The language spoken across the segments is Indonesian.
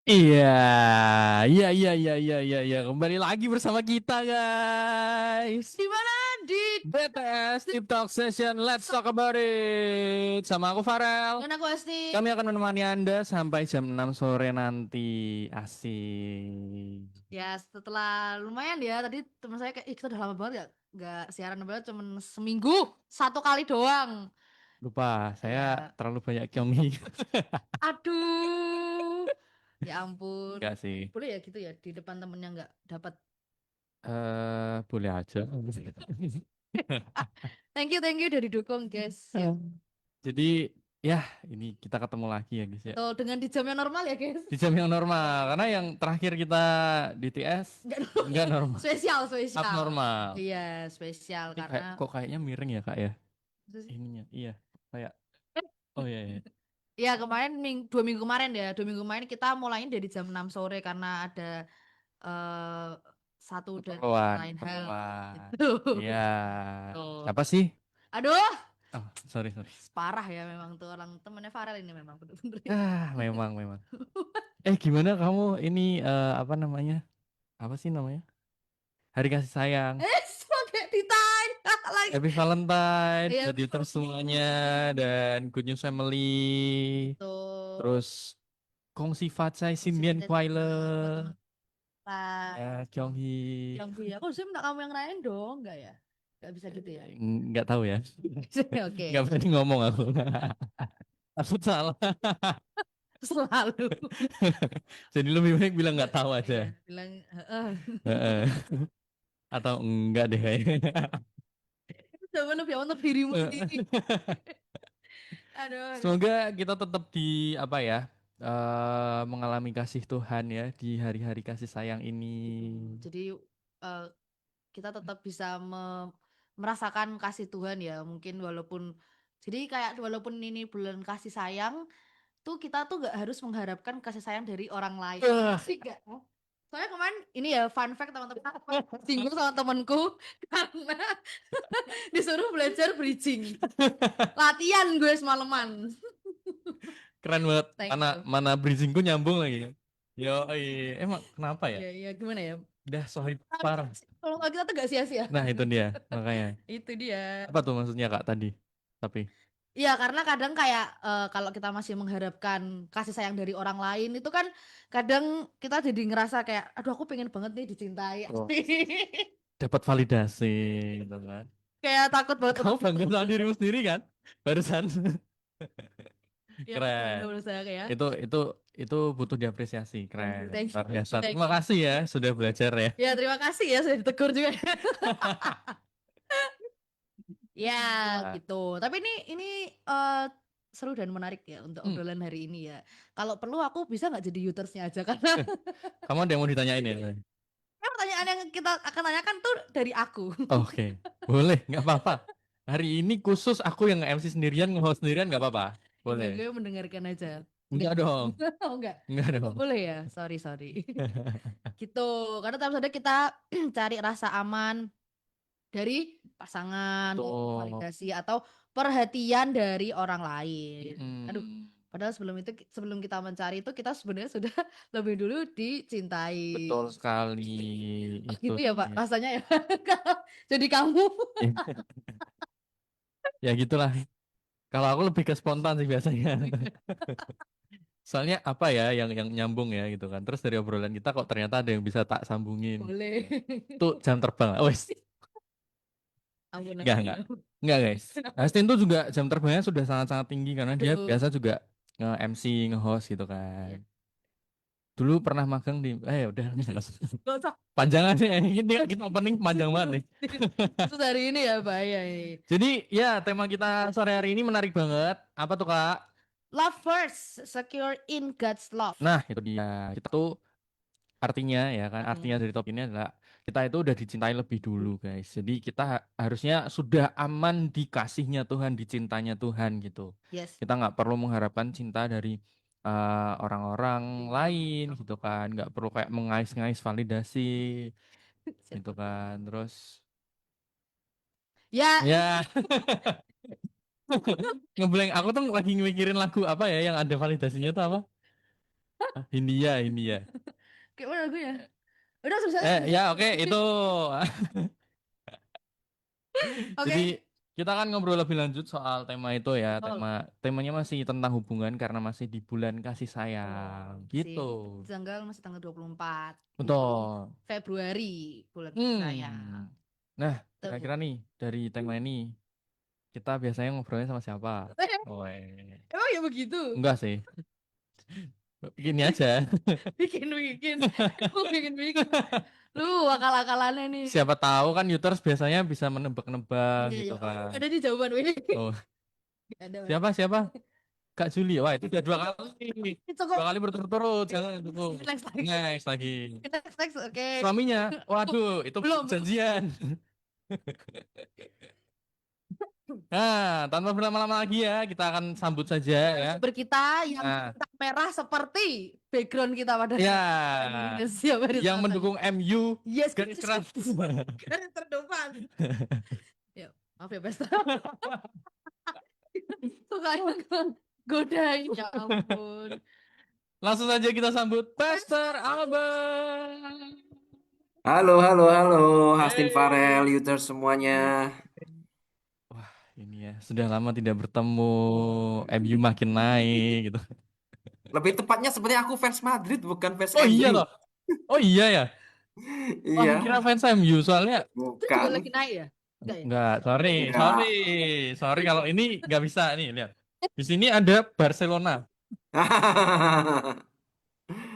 Iya, iya. Kembali lagi bersama kita, guys. Di mana di BTS Deep Talk Session, let's talk about it. Sama aku Farel. dan aku Asti. Kami akan menemani Anda sampai jam 6 sore nanti. Asik. Ya setelah lumayan ya tadi teman saya kayak kita udah lama banget nggak siaran banget cuman seminggu satu kali doang. Lupa, saya Ya, terlalu banyak kyomi. aduh, ya ampun. Enggak sih. Boleh ya gitu ya di depan temennya nggak dapat. Boleh aja. Thank you udah didukung guys. Ya. Jadi, ya ini kita ketemu lagi ya, guys ya. Betul dengan di jam yang normal ya guys. Di jam yang normal karena yang terakhir kita di TS Nggak nggak normal, spesial spesial. abnormal. Iya spesial Ini karena kok kayaknya miring ya kak ya ininya, iya kayak, oh iya, iya. ya kemarin 2 minggu kemarin ya 2 minggu kemarin kita mulainya dari jam 6 sore karena ada eh satu dan Keperluan lain hal keperluan, gitu. iya. Tuh. Siapa sih? Aduh, Oh, sorry. parah ya memang tuh orang temennya Farel ini memang bener-bener. Memang. Gimana kamu ini, apa namanya, apa sih namanya, hari kasih sayang, Sebagai ditanya lagi. Happy Valentine Ya buat kita semuanya dan Good News Family. betul. Terus Kong sifat saya Masih Sindian kita Kuaile, buat teman kita. ya Kyunghee. Yang aku sih minta kamu yang lain dong, enggak ya? Enggak bisa gitu ya. Nggak tahu ya. Nggak Oke, berani ngomong aku. Aku salah. selalu. Jadi lebih baik bilang nggak tahu aja. Iya, bilang Heeh. Atau enggak deh kayaknya. coba lebih untuk dirimu sendiri. Aduh. Semoga kita tetap di apa ya, mengalami kasih Tuhan ya di hari-hari kasih sayang ini. Jadi eh, kita tetap bisa merasakan kasih Tuhan ya mungkin walaupun jadi kayak walaupun ini bulan kasih sayang tuh kita tuh gak harus mengharapkan kasih sayang dari orang lain Eh, sih gak. Soalnya kemarin ini ya fun fact teman-teman aku singgung sama temanku karena disuruh belajar bridging latihan gue semalaman. Keren banget. Thank Mana you. mana bridgingku nyambung lagi. Yo, emang kenapa ya? Ya ya gimana ya. Udah sohib parah. Kalau nggak kita tuh gak sia-sia. Nah, itu dia makanya. Itu dia. Apa tuh maksudnya Kak tadi? Tapi Iya, karena kadang kayak kalau kita masih mengharapkan kasih sayang dari orang lain itu kan kadang kita jadi ngerasa kayak, aduh aku pengen banget nih dicintai. oh, dapat validasi gitu kan. Kayak takut banget Kamu untuk bangga sama dirimu sendiri kan? Barusan. ya aku udah Keren. berusaha kayak. Itu itu butuh diapresiasi. Thank you, Keren. thank you, Luar biasa. thank Terima you. kasih ya sudah belajar ya. Ya terima kasih ya sudah ditegur juga. Ya Nah, gitu. Tapi ini eh, seru dan menarik ya untuk hmm, obrolan hari ini ya. Kalau perlu aku bisa nggak jadi utersnya aja karena kamu ada yang mau ditanyain ya? pertanyaan yang kita akan tanyakan tuh dari aku. Oke, boleh, nggak apa-apa. Hari ini khusus aku yang MC sendirian, nge-host sendirian, nggak apa-apa. Enggak, Boleh. gue mendengarkan aja. Enggak. Enggak dong, Oh, enggak. enggak Oh, dong. boleh ya. Sorry. Gitu. Karena tentu saja kita cari rasa aman dari pasangan, Tuh. validasi atau perhatian dari orang lain. Aduh, Hmm, padahal sebelum itu sebelum kita mencari itu kita sebenarnya sudah lebih dulu dicintai. betul sekali. Oh, Itu gitu ya, Pak. dia. Rasanya ya. Jadi kamu. Ya gitulah. Kalau aku lebih ke spontan sih biasanya. Soalnya apa ya yang nyambung ya gitu kan. Terus dari obrolan kita kok ternyata ada yang bisa tak sambungin. Boleh. Tuh jam terbang. Wes, Ampun, enggak. ampun. Enggak guys. Astin tuh juga jam terbangnya sudah sangat-sangat tinggi karena dia Aduh. biasa juga nge-MC, nge-host gitu kan. Ya. Dulu pernah magang di, udah Gak usah. panjangannya ini kita opening panjang banget nih. Terus hari ini ya bahaya ini. Jadi ya tema kita sore hari ini menarik banget. Apa tuh Kak? Love first, secure in God's love. Nah itu dia. Kita tuh artinya ya kan, artinya Hmm. dari topik ini adalah kita itu udah dicintai lebih dulu guys. Jadi kita harusnya sudah aman di kasihnya Tuhan, dicintanya Tuhan gitu. Yes. Kita nggak perlu mengharapkan cinta dari orang-orang lain gitu kan. Nggak perlu kayak mengais-ngais validasi gitu kan. Terus Ya, ya, ngeblank. Aku tuh lagi mikirin lagu apa ya yang ada validasinya tuh apa? Hindia, Hindia. Kayak mana lagunya? Udah selesai. Ya oke itu. Jadi Oke. kita akan ngobrol lebih lanjut soal tema itu ya. Oh, Temanya masih tentang hubungan karena masih di bulan kasih oh, sayang. masih Gitu. tanggal masih tanggal 24 Betul. Februari bulan kasih sayang. Hmm. Nah, Tuh. kira-kira nih dari tema ini kita biasanya ngobrolnya sama siapa? Oh, Emang ya begitu? enggak sih. Begini aja. Bikin. Kamu bikin. Lu akal-akalannya nih. Siapa tahu kan Uters biasanya bisa menebak-nebak Iya, gitu iya. Oh, kan. ada di jawaban ini. Oh, Gak ada, Mas. siapa? Kak Juli. Wah, itu udah 2 kali. Cukup. 2 kali berturut-turut. Jangan itu. Next lagi. Next lagi. Next. Oke. Suaminya. Waduh, itu Belum. janjian. Nah, tanpa berlama-lama lagi ya, kita akan sambut saja ya. Sumber kita yang Nah, merah seperti background kita pada ya, siapa di yang sana. mendukung MU Yes, garis keras. garis terdepan. Ya, maaf ya, Pesta. Sukanya godain, ya ampun. Langsung saja kita sambut Pastor Albert. Halo, Hastin Farel, Hey. Uther semuanya. Wah, ini ya, sudah lama tidak bertemu. MU makin naik gitu. Lebih tepatnya sebenarnya aku fans Madrid, bukan fans Oh iya MU. loh. Oh iya ya. Wah, Iya, kira fans MU soalnya. Itu juga bukan. lagi naik ya? Enggak ya? Enggak, sorry, sorry. Enggak. Sorry kalau ini nggak bisa nih, lihat. Di sini ada Barcelona.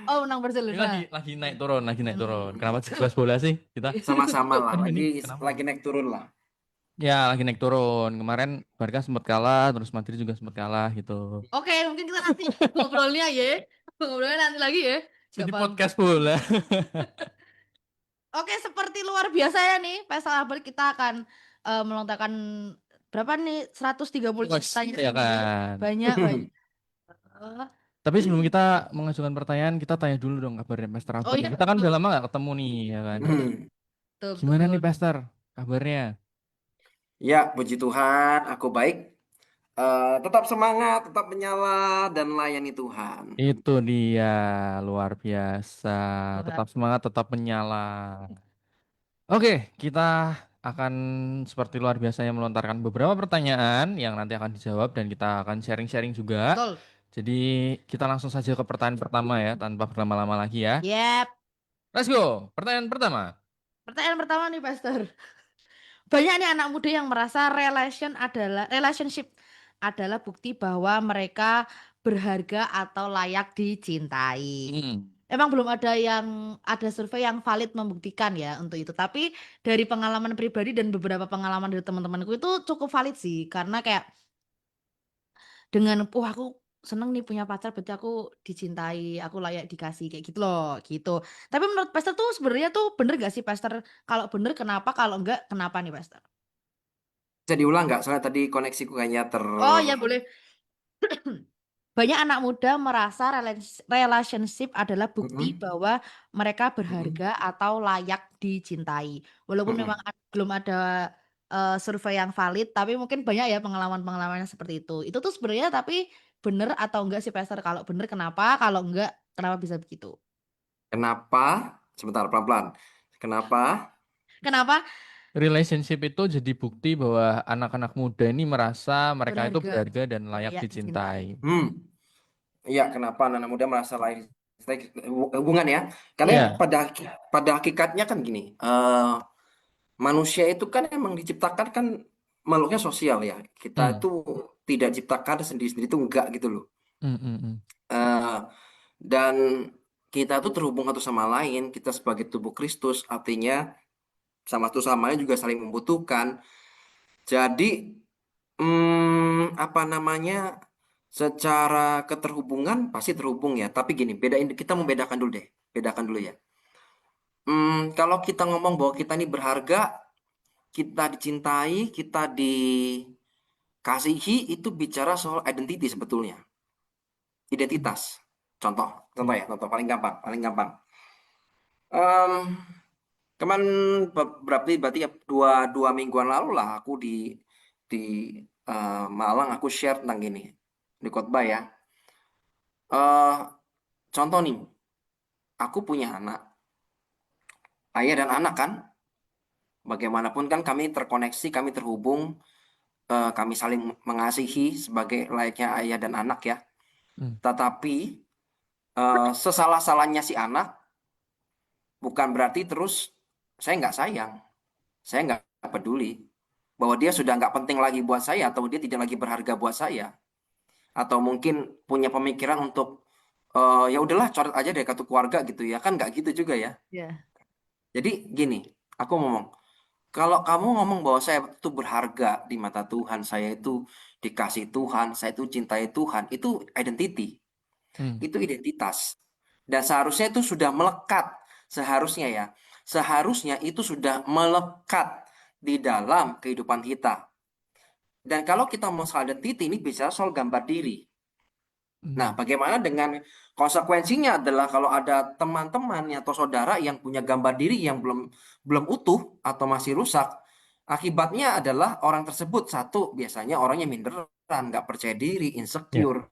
Oh, menang Ini Barcelona. lagi naik turun, lagi naik turun. Hmm. Kenapa bahas bola sih kita? Sama-sama lah, Aduh, ini lagi kenapa? lagi naik turun lah. Ya, lagi naik turun. Kemarin Barca sempat kalah, terus Madrid juga sempat kalah gitu. Oke, mungkin kita nanti ngobrolnya ya. Ngobrolnya nanti lagi ya. Jadi Siapa? podcast bola. Oke, seperti luar biasa ya nih, Pesta Abel kita akan melontarkan berapa nih? 130 Wah, pertanyaan. ya kan. Banyak. Eh, Tapi sebelum kita mengajukan pertanyaan, kita tanya dulu dong kabarnya Master Oh Albert. iya, Kita kan betul. udah lama gak ketemu nih, ya kan. Betul, Gimana nih betul. Pastor? Kabarnya? Ya, puji Tuhan, aku baik. Tetap semangat, tetap menyala, dan layani Tuhan. Itu dia luar biasa. Tuhan. Tetap semangat, tetap menyala. Oke, kita akan seperti luar biasanya melontarkan beberapa pertanyaan yang nanti akan dijawab dan kita akan sharing-sharing juga. Betul. Jadi kita langsung saja ke pertanyaan pertama ya, tanpa berlama-lama lagi ya. Yep. Let's go. Pertanyaan pertama. Pertanyaan pertama nih, Pastor. Banyak nih anak muda yang merasa relationship adalah bukti bahwa mereka berharga atau layak dicintai. Hmm. Emang belum ada survei yang valid membuktikan ya untuk itu. Tapi dari pengalaman pribadi dan beberapa pengalaman dari teman-temanku itu cukup valid sih. Karena kayak dengan, aku seneng nih punya pacar, berarti aku dicintai, aku layak dikasih kayak gitu loh, gitu. Tapi menurut Pastor tuh sebenarnya tuh bener gak sih, Pastor? Kalau bener kenapa? Kalau enggak kenapa nih, Pastor? Bisa diulang nggak? Soalnya tadi koneksiku kayaknya Oh ya boleh. Banyak anak muda merasa relationship adalah bukti Mm-mm, bahwa mereka mm-mm, berharga atau layak dicintai. Walaupun memang mm-mm. belum ada survei yang valid, tapi mungkin banyak ya pengalaman-pengalaman seperti itu. Itu tuh sebenarnya tapi bener atau enggak sih, Pastor? Kalau bener kenapa? Kalau enggak kenapa bisa begitu? Kenapa? Sebentar, pelan-pelan. Kenapa? Kenapa? Relationship itu jadi bukti bahwa anak-anak muda ini merasa mereka itu Berharga, berharga dan layak layak dicintai. dicintai. Iya, kenapa anak muda merasa lahir hubungan ya? Karena Ya. pada hakikatnya kan gini, manusia itu kan emang diciptakan kan makhluknya sosial ya. Kita Hmm. itu tidak diciptakan sendiri-sendiri itu enggak gitu loh. Hmm, hmm, hmm. Eh, dan kita tuh terhubung satu sama lain. Kita sebagai tubuh Kristus, artinya sama satu sama lain juga saling membutuhkan. Jadi apa namanya? Secara keterhubungan pasti terhubung ya. Tapi gini, kita membedakan dulu deh. Bedakan dulu ya. Kalau kita ngomong bahwa kita ini berharga, kita dicintai, kita dikasihi, itu bicara soal identity sebetulnya. Identitas. Contoh, contoh ya, contoh paling gampang, paling gampang. Em, Kemarin berarti ya dua mingguan lalu lah aku di Malang aku share tentang gini di khotbah ya. Eh contoh nih, aku punya anak, ayah dan anak kan, bagaimanapun kan kami terkoneksi, kami terhubung, kami saling mengasihi sebagai layaknya ayah dan anak ya. Hmm. Tetapi sesalah-salahnya si anak bukan berarti terus saya nggak sayang, saya nggak peduli bahwa dia sudah nggak penting lagi buat saya atau dia tidak lagi berharga buat saya atau mungkin punya pemikiran untuk ya udahlah coret aja deh kartu keluarga gitu ya kan nggak gitu juga ya. Ya. Jadi gini, aku ngomong kalau kamu ngomong bahwa saya itu berharga di mata Tuhan, saya itu dikasih Tuhan, saya itu cintai Tuhan, itu identity, Hmm. itu identitas. Dan seharusnya itu sudah melekat, seharusnya ya, seharusnya itu sudah melekat di dalam kehidupan kita. Dan kalau kita mau soal identity, ini bicara soal gambar diri. Nah, Hmm. bagaimana dengan konsekuensinya adalah kalau ada teman-teman atau saudara yang punya gambar diri yang belum belum utuh atau masih rusak, akibatnya adalah orang tersebut satu biasanya orangnya minderan, nggak percaya diri, Ya. insecure,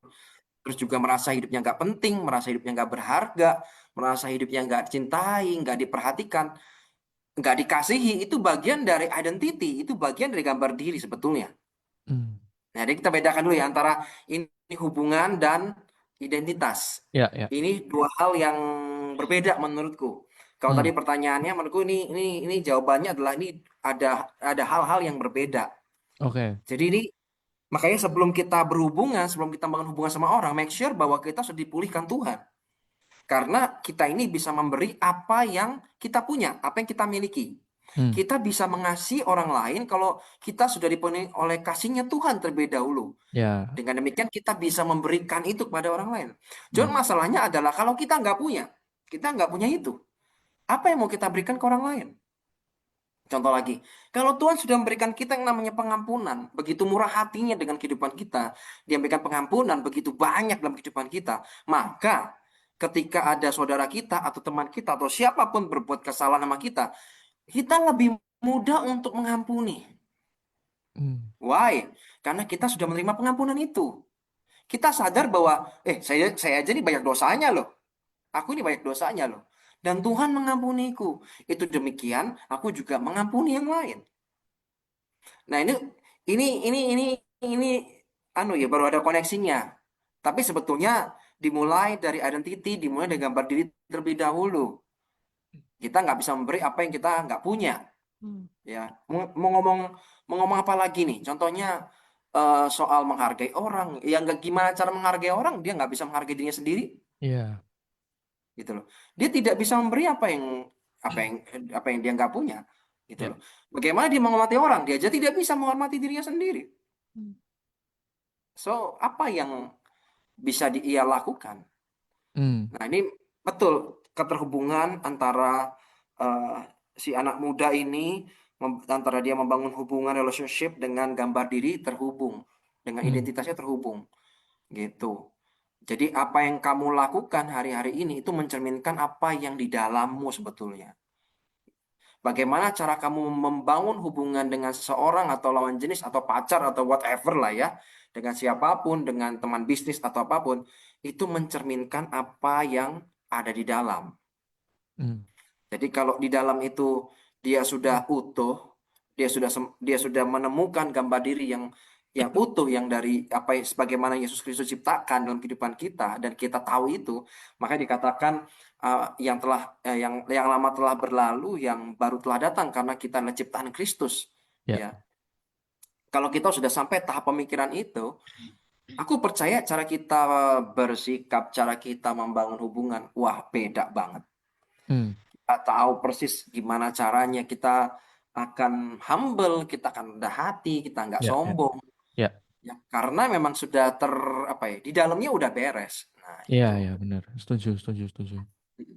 terus juga merasa hidupnya nggak penting, merasa hidupnya nggak berharga, merasa hidupnya nggak dicintai, nggak diperhatikan, nggak dikasihi. Itu bagian dari identity, itu bagian dari gambar diri sebetulnya. Hmm. Nah, jadi kita bedakan dulu ya antara ini hubungan dan identitas. Ya, ya. Ini dua hal yang berbeda menurutku. Kalau Hmm. tadi pertanyaannya, menurutku ini jawabannya adalah ini ada hal-hal yang berbeda. Oke. Jadi ini makanya sebelum kita berhubungan, sebelum kita bangun hubungan sama orang, make sure bahwa kita sudah dipulihkan Tuhan. Karena kita ini bisa memberi apa yang kita punya, apa yang kita miliki. Hmm. Kita bisa mengasihi orang lain kalau kita sudah dipenuhi oleh kasihnya Tuhan terlebih dahulu. Ya. Dengan demikian kita bisa memberikan itu kepada orang lain. Hmm. Cuman masalahnya adalah kalau kita nggak punya itu. Apa yang mau kita berikan ke orang lain? Contoh lagi, kalau Tuhan sudah memberikan kita yang namanya pengampunan, begitu murah hatinya dengan kehidupan kita, dia memberikan pengampunan begitu banyak dalam kehidupan kita, maka ketika ada saudara kita atau teman kita atau siapapun berbuat kesalahan sama kita lebih mudah untuk mengampuni. Hmm. Why? Karena kita sudah menerima pengampunan itu. Kita sadar bahwa, saya aja nih banyak dosanya loh. Aku ini banyak dosanya loh. Dan Tuhan mengampuniku. Itu demikian, aku juga mengampuni yang lain. Nah, ini anu ya baru ada koneksinya. Tapi sebetulnya dimulai dari identity, dimulai dari gambar diri terlebih dahulu. Kita nggak bisa memberi apa yang kita nggak punya. Hmm. Ya, mau ngomong apa lagi nih? Contohnya soal menghargai orang. Ya nggak gimana cara menghargai orang, dia nggak bisa menghargai dirinya sendiri, Iya. gitu loh. Dia tidak bisa memberi apa yang apa yang dia nggak punya, gitu Ya. loh. Bagaimana dia menghormati orang? Dia aja tidak bisa menghormati dirinya sendiri. Hmm. So, apa yang bisa ia lakukan? Hmm. Nah, ini betul keterhubungan antara eh, si anak muda ini antara dia membangun hubungan relationship dengan gambar diri terhubung, dengan Hmm. identitasnya terhubung, gitu. Jadi apa yang kamu lakukan hari-hari ini itu mencerminkan apa yang di dalammu sebetulnya. Bagaimana cara kamu membangun hubungan dengan seseorang atau lawan jenis atau pacar atau whatever lah ya, dengan siapapun, dengan teman bisnis atau apapun, itu mencerminkan apa yang ada di dalam. Hmm. Jadi kalau di dalam itu dia sudah utuh, dia sudah menemukan gambar diri yang utuh yang dari apa sebagaimana Yesus Kristus ciptakan dalam kehidupan kita dan kita tahu itu, maka dikatakan yang lama telah berlalu, yang baru telah datang karena kita adalah ciptaan Kristus. Ya. Ya, kalau kita sudah sampai tahap pemikiran itu, aku percaya cara kita bersikap, cara kita membangun hubungan, wah beda banget. Hmm. Kita tahu persis gimana caranya kita akan humble, kita akan rendah hati, kita nggak Ya. Ya. sombong. Ya. Ya, karena memang sudah apa ya, di dalamnya udah beres. Nah, Iya, itu. ya, benar. Setuju, setuju, setuju.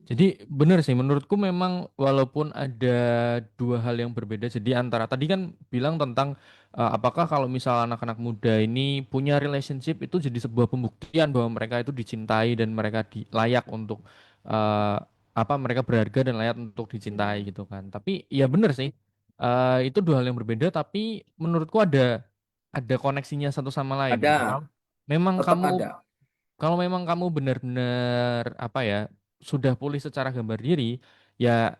Jadi benar sih menurutku memang walaupun ada dua hal yang berbeda. Jadi antara tadi kan bilang tentang apakah kalau misal anak-anak muda ini punya relationship itu jadi sebuah pembuktian bahwa mereka itu dicintai dan mereka layak untuk eh, apa mereka berharga dan layak untuk dicintai gitu kan. Tapi ya benar sih. Itu dua hal yang berbeda tapi menurutku ada koneksinya satu sama lain gitu. Ada, Memang tetap kamu ada. kalau memang kamu benar-benar apa ya, sudah pulih secara gambar diri, ya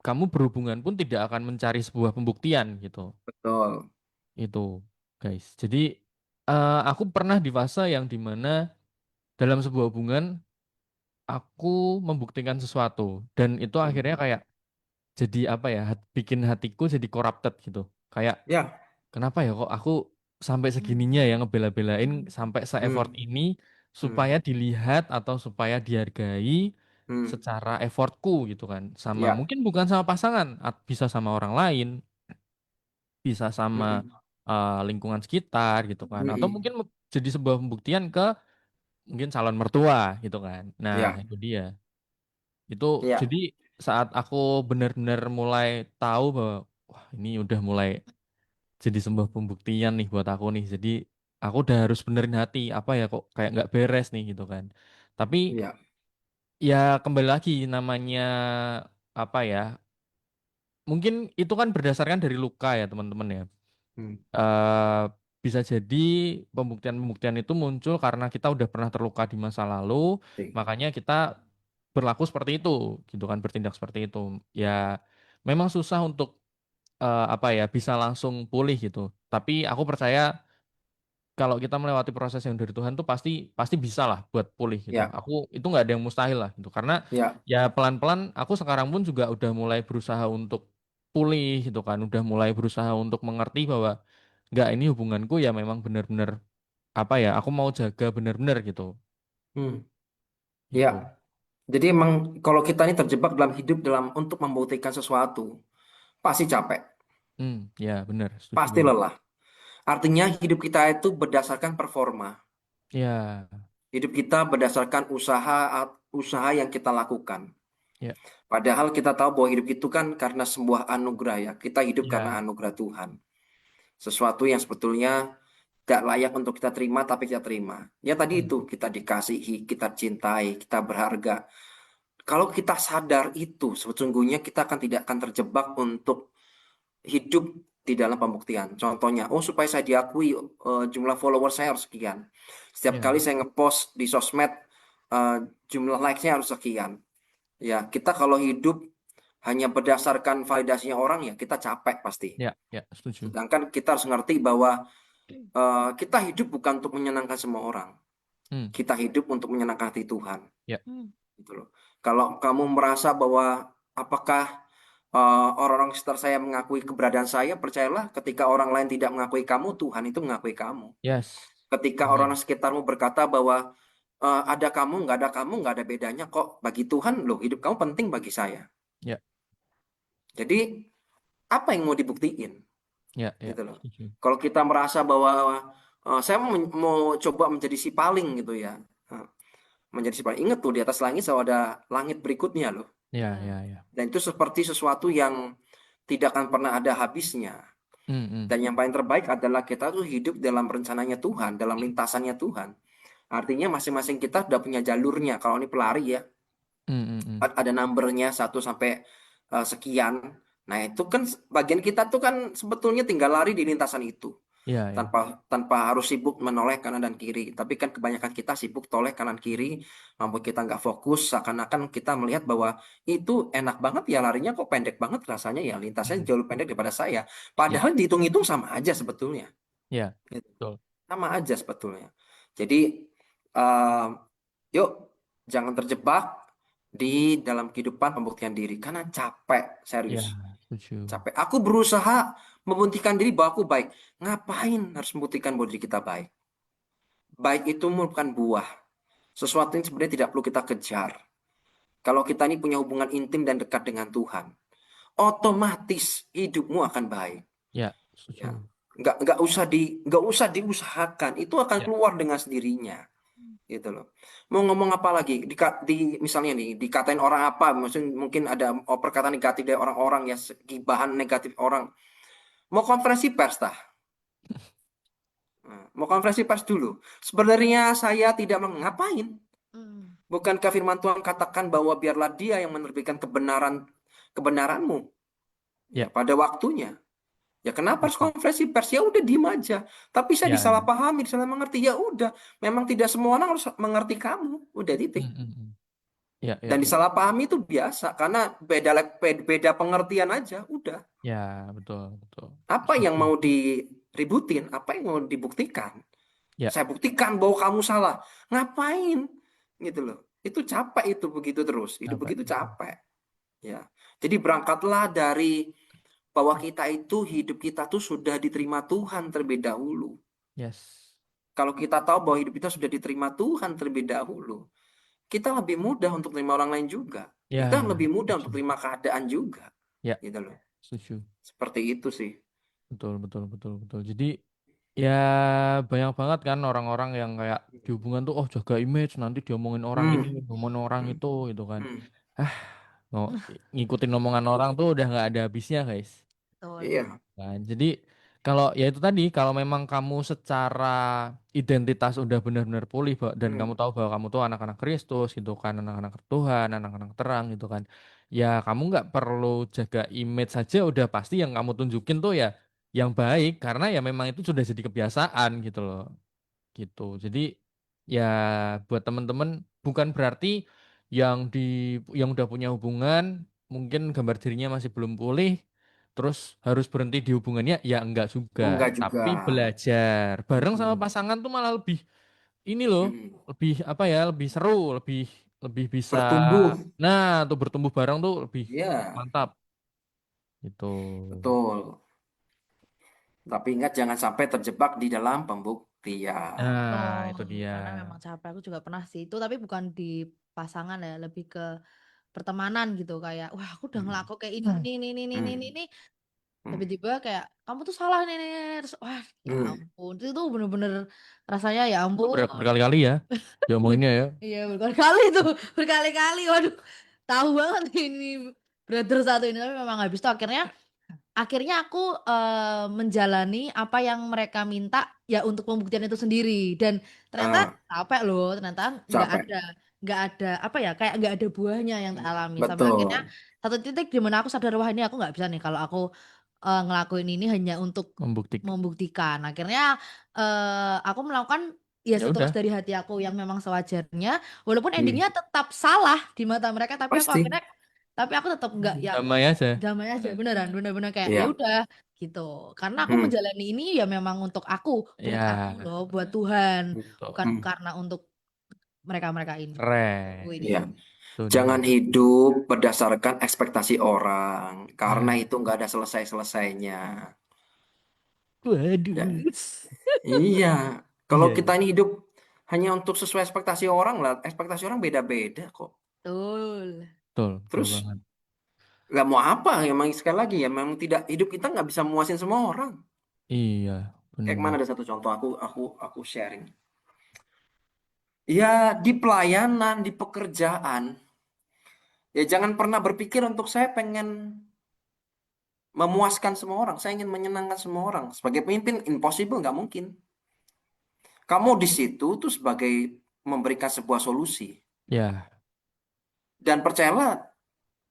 kamu berhubungan pun tidak akan mencari sebuah pembuktian gitu. Betul. Itu, guys. Jadi aku pernah di fase yang dimana dalam sebuah hubungan aku membuktikan sesuatu dan itu Hmm. akhirnya kayak jadi apa ya, bikin hatiku jadi corrupted gitu. Kayak Ya. kenapa ya kok aku sampai segininya ya Hmm. ngebela-belain Hmm. sampai se-effort Hmm. ini Hmm. supaya dilihat atau supaya dihargai Hmm. secara effortku gitu kan. Sama Ya. mungkin bukan sama pasangan, bisa sama orang lain, bisa sama Hmm. lingkungan sekitar gitu kan. Atau Hmm. mungkin jadi sebuah pembuktian ke mungkin calon mertua gitu kan. Nah, Ya. itu dia. Itu Ya. jadi saat aku benar-benar mulai tahu bahwa wah ini udah mulai jadi sebuah pembuktian nih buat aku nih. Jadi aku udah harus benerin hati apa ya kok kayak nggak beres nih gitu kan. Tapi Ya. ya kembali lagi namanya apa ya? Mungkin itu kan berdasarkan dari luka ya teman-teman ya. Hmm. eh Bisa jadi pembuktian-pembuktian itu muncul karena kita udah pernah terluka di masa lalu, Oke. makanya kita berlaku seperti itu, gitu kan, bertindak seperti itu. Ya, memang susah untuk apa ya, bisa langsung pulih gitu. Tapi aku percaya kalau kita melewati proses yang dari Tuhan tuh pasti pasti bisa lah buat pulih gitu. Ya. Aku itu nggak ada yang mustahil lah gitu. Karena Ya. ya pelan-pelan aku sekarang pun juga udah mulai berusaha untuk pulih gitu kan. Udah mulai berusaha untuk mengerti bahwa nggak ini hubunganku ya memang benar-benar apa ya aku mau jaga benar-benar gitu. Hmm. Itu. Ya. Jadi emang kalau kita ini terjebak dalam hidup dalam untuk membuktikan sesuatu, pasti capek, Ya benar, setuju pasti banget. lelah. Artinya hidup kita itu berdasarkan performa. Ya, Hidup kita berdasarkan usaha yang kita lakukan. ya, Padahal kita tahu bahwa hidup itu kan karena sebuah anugerah ya. Kita hidup karena ya. anugerah Tuhan. Sesuatu yang sebetulnya tidak layak untuk kita terima, tapi kita terima. Ya tadi Hmm. itu, kita dikasihi, kita cintai, kita berharga. Kalau kita sadar itu, sesungguhnya kita akan tidak akan terjebak untuk hidup di dalam pembuktian. Contohnya, oh supaya saya diakui jumlah follower saya harus sekian. Setiap Ya, kali saya ngepost di sosmed eh, jumlah like-nya harus sekian. Ya, kita kalau hidup hanya berdasarkan validasinya orang ya kita capek pasti. ya, ya, setuju. Sedangkan kita harus ngerti bahwa kita hidup bukan untuk menyenangkan semua orang. Hmm. Kita hidup untuk menyenangkan hati Tuhan. Ya, Hmm. Gitu loh. Kalau kamu merasa bahwa apakah orang-orang sekitar saya mengakui keberadaan saya, percayalah ketika orang lain tidak mengakui kamu, Tuhan itu mengakui kamu. yes. Ketika orang Amin. sekitarmu berkata bahwa ada kamu, nggak ada bedanya kok. Bagi Tuhan, loh, hidup kamu penting bagi saya. Ya, Jadi, apa yang mau dibuktiin? ya, ya, Gitu loh. setuju. Kalau kita merasa bahwa saya mau coba menjadi si paling gitu ya. Nah, menjadi si paling. Ingat tuh di atas langit selalu ada langit berikutnya loh. Ya, Ya. ya, ya. Dan itu seperti sesuatu yang tidak akan pernah ada habisnya. Hmm. Dan yang paling terbaik adalah kita tuh hidup dalam rencananya Tuhan, dalam lintasannya Tuhan. Artinya masing-masing kita sudah punya jalurnya. Kalau ini pelari ya, ada numbernya 1 sampai sekian. Nah, itu kan bagian kita tuh kan sebetulnya tinggal lari di lintasan itu. Ya, ya. Tanpa harus sibuk menoleh kanan dan kiri. Tapi kan kebanyakan kita sibuk toleh kanan kiri, mampu kita nggak fokus, seakan-akan kita melihat bahwa itu enak banget ya larinya kok pendek banget rasanya ya, lintasnya Hmm. jauh lebih pendek daripada saya. Ya, Padahal dihitung-hitung sama aja sebetulnya. ya. Gitu. Betul. Sama aja sebetulnya. Jadi eh, yuk jangan terjebak di dalam kehidupan pembuktian diri karena capek, Ya, serius. setuju. Capek. Aku berusaha membuktikan diri bahwa aku baik. Ngapain harus membuktikan bahwa diri kita baik? Baik itu merupakan buah. Sesuatu yang sebenarnya tidak perlu kita kejar. Kalau kita ini punya hubungan intim dan dekat dengan Tuhan, otomatis hidupmu akan baik. Ya, Ya, setuju. nggak usah diusahakan. Itu akan Ya, keluar dengan sendirinya. Gitu loh. Mau ngomong apa lagi? Misalnya nih, dikatain orang apa? Mungkin ada perkataan negatif dari orang-orang ya, bahan negatif orang. Mau konferensi pers tah? Nah, mau konferensi pers dulu. Sebenarnya saya tidak ngapain. Hmm. Bukankah firman Tuhan katakan bahwa biarlah dia yang menerbitkan kebenaranmu ya ya, pada waktunya. Ya kenapa harus Oke. konferensi pers? Ya udah diem aja. Tapi saya Ya, ya. disalahpahami, disalah mengerti. Ya udah, memang tidak semua orang harus mengerti kamu. Udah titik. Mm. Ya, ya, Dan ya. disalahpahami itu biasa karena beda pengertian aja. Udah. Ya, betul, betul. Apa yang Setuju. mau diributin? Apa yang mau dibuktikan? Ya, Saya buktikan bahwa kamu salah. Ngapain? Gitu loh. Itu capek itu begitu terus. Hidup capek. begitu capek. Ya. Jadi berangkatlah dari bahwa kita itu hidup kita tuh sudah diterima Tuhan terlebih dahulu. Yes. Kalau kita tahu bahwa hidup kita sudah diterima Tuhan terlebih dahulu, kita lebih mudah untuk terima orang lain juga. Kita Ya, lebih mudah untuk setuju. terima keadaan juga. Ya, Gitu loh. setuju. Seperti itu sih. Betul, betul, betul, betul. Jadi ya banyak banget kan orang-orang yang kayak di hubungan tuh, oh jaga image, nanti diomongin orang ini, Hmm. diomongin orang Hmm. itu, gitu kan. Hmm. Ah, ngikutin omongan orang tuh udah nggak ada habisnya, guys. Betul. Iya. Kan? Jadi kalau ya itu tadi, kalau memang kamu secara identitas udah benar-benar pulih, dan kamu Hmm. tahu bahwa kamu tuh anak-anak Kristus gitu kan, anak-anak Tuhan, anak-anak terang gitu kan, ya kamu nggak perlu jaga image saja, udah pasti yang kamu tunjukin tuh ya yang baik, karena ya memang itu sudah jadi kebiasaan gitu loh, gitu. Jadi ya buat temen-temen, bukan berarti yang udah punya hubungan mungkin gambar dirinya masih belum pulih terus harus berhenti di hubungannya, ya enggak juga, Enggak juga. tapi belajar bareng sama Hmm. pasangan tuh malah lebih ini loh, Hmm. lebih apa ya, lebih seru, lebih lebih bisa, Bertumbuh. nah tuh bertumbuh bareng tuh lebih Ya, mantap gitu. betul. Tapi ingat jangan sampai terjebak di dalam pembuktian. Nah itu Oh, dia. karena memang capek. Aku juga pernah sih itu, tapi bukan di pasangan ya, lebih ke pertemanan gitu. Kayak, wah aku udah Hmm. ngelakuin kayak Hmm. ini. Hmm. Tiba-tiba kayak, kamu tuh salah nih. Terus, wah ya Hmm. ampun. Itu tuh bener-bener rasanya ya Itu ampun. berkali-kali ya diomonginnya ya. Iya berkali-kali tuh. Berkali-kali. Waduh, tahu banget ini brother satu ini. Tapi memang habis itu akhirnya aku menjalani apa yang mereka minta ya untuk pembuktian itu sendiri, dan ternyata Ah, capek loh, ternyata capek. nggak ada apa ya, kayak nggak ada buahnya yang tak alami, sampai akhirnya Betul. satu titik di mana aku sadar, wah ini aku nggak bisa nih kalau aku ngelakuin ini hanya untuk Membuktikan. membuktikan. Akhirnya aku melakukan ya Ya setulus udah, dari hati aku yang memang sewajarnya, walaupun Hmm. endingnya tetap salah di mata mereka, Pasti. tapi aku tetap nggak yang damai aja. damai aja, beneran bener-bener kayak ya Iya. udah gitu, karena aku Hmm. menjalani ini ya memang untuk aku, buat aku Ya, loh, buat Tuhan, betul. bukan Hmm. karena untuk mereka-mereka ini. Aku Keren. ini. Iya. Tuh dia. Jangan hidup berdasarkan ekspektasi orang, karena Nah, itu nggak ada selesai-selesainya. Ya, waduh. iya. Kalau Iya, kita iya. ini hidup hanya untuk sesuai ekspektasi orang lah, ekspektasi orang beda-beda kok. Betul. Betul, betul Terus banget. nggak mau apa, emang sekali lagi ya, memang tidak hidup kita nggak bisa muasin semua orang. Iya, Kayak mana benar. ada satu contoh aku sharing. Ya di pelayanan, di pekerjaan, ya jangan pernah berpikir untuk saya pengen memuaskan semua orang, saya ingin menyenangkan semua orang. Sebagai pemimpin, impossible, nggak mungkin. Kamu di situ tuh sebagai memberikan sebuah solusi. Ya, Dan percayalah,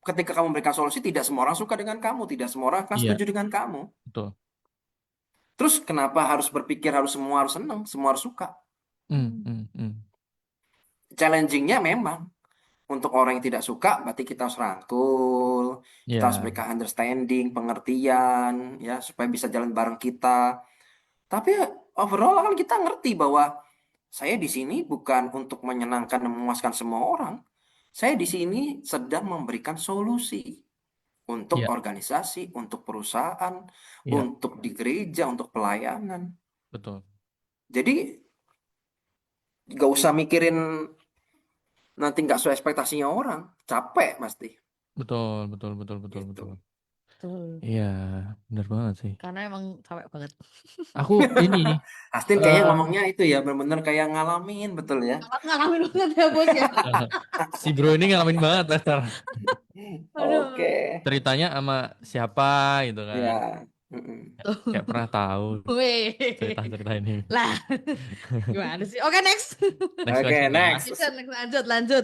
ketika kamu memberikan solusi, tidak semua orang suka dengan kamu, tidak semua orang akan iya, setuju dengan kamu. betul. Terus kenapa harus berpikir semua harus senang, semua harus suka? Hmm. Challengingnya memang untuk orang yang tidak suka, berarti kita harus rangkul, kita harus Ya, berikan understanding, pengertian, ya supaya bisa jalan bareng kita. Tapi overall kan kita ngerti bahwa saya di sini bukan untuk menyenangkan dan memuaskan semua orang. Saya di sini sedang memberikan solusi untuk iya, organisasi, untuk perusahaan, iya, untuk di gereja, untuk pelayanan. betul. Jadi gak usah mikirin nanti nggak sesuai ekspektasinya orang, capek pasti. Betul, betul, betul, betul, Gitu. betul. Betul. Iya, benar banget sih. Karena emang capek banget. Aku ini Astin kayaknya eh ngomongnya itu ya benar-benar kayak ngalamin betul ya. Ngalamin banget ya bos ya. si bro ini ngalamin banget Lester. Oke. Aduh. Ceritanya sama siapa gitu kan. Ya. Mm-mm. Kayak pernah tahu Wih. cerita-cerita ini. Lah, gimana sih? Oke, next. Next Oke, question ya. next.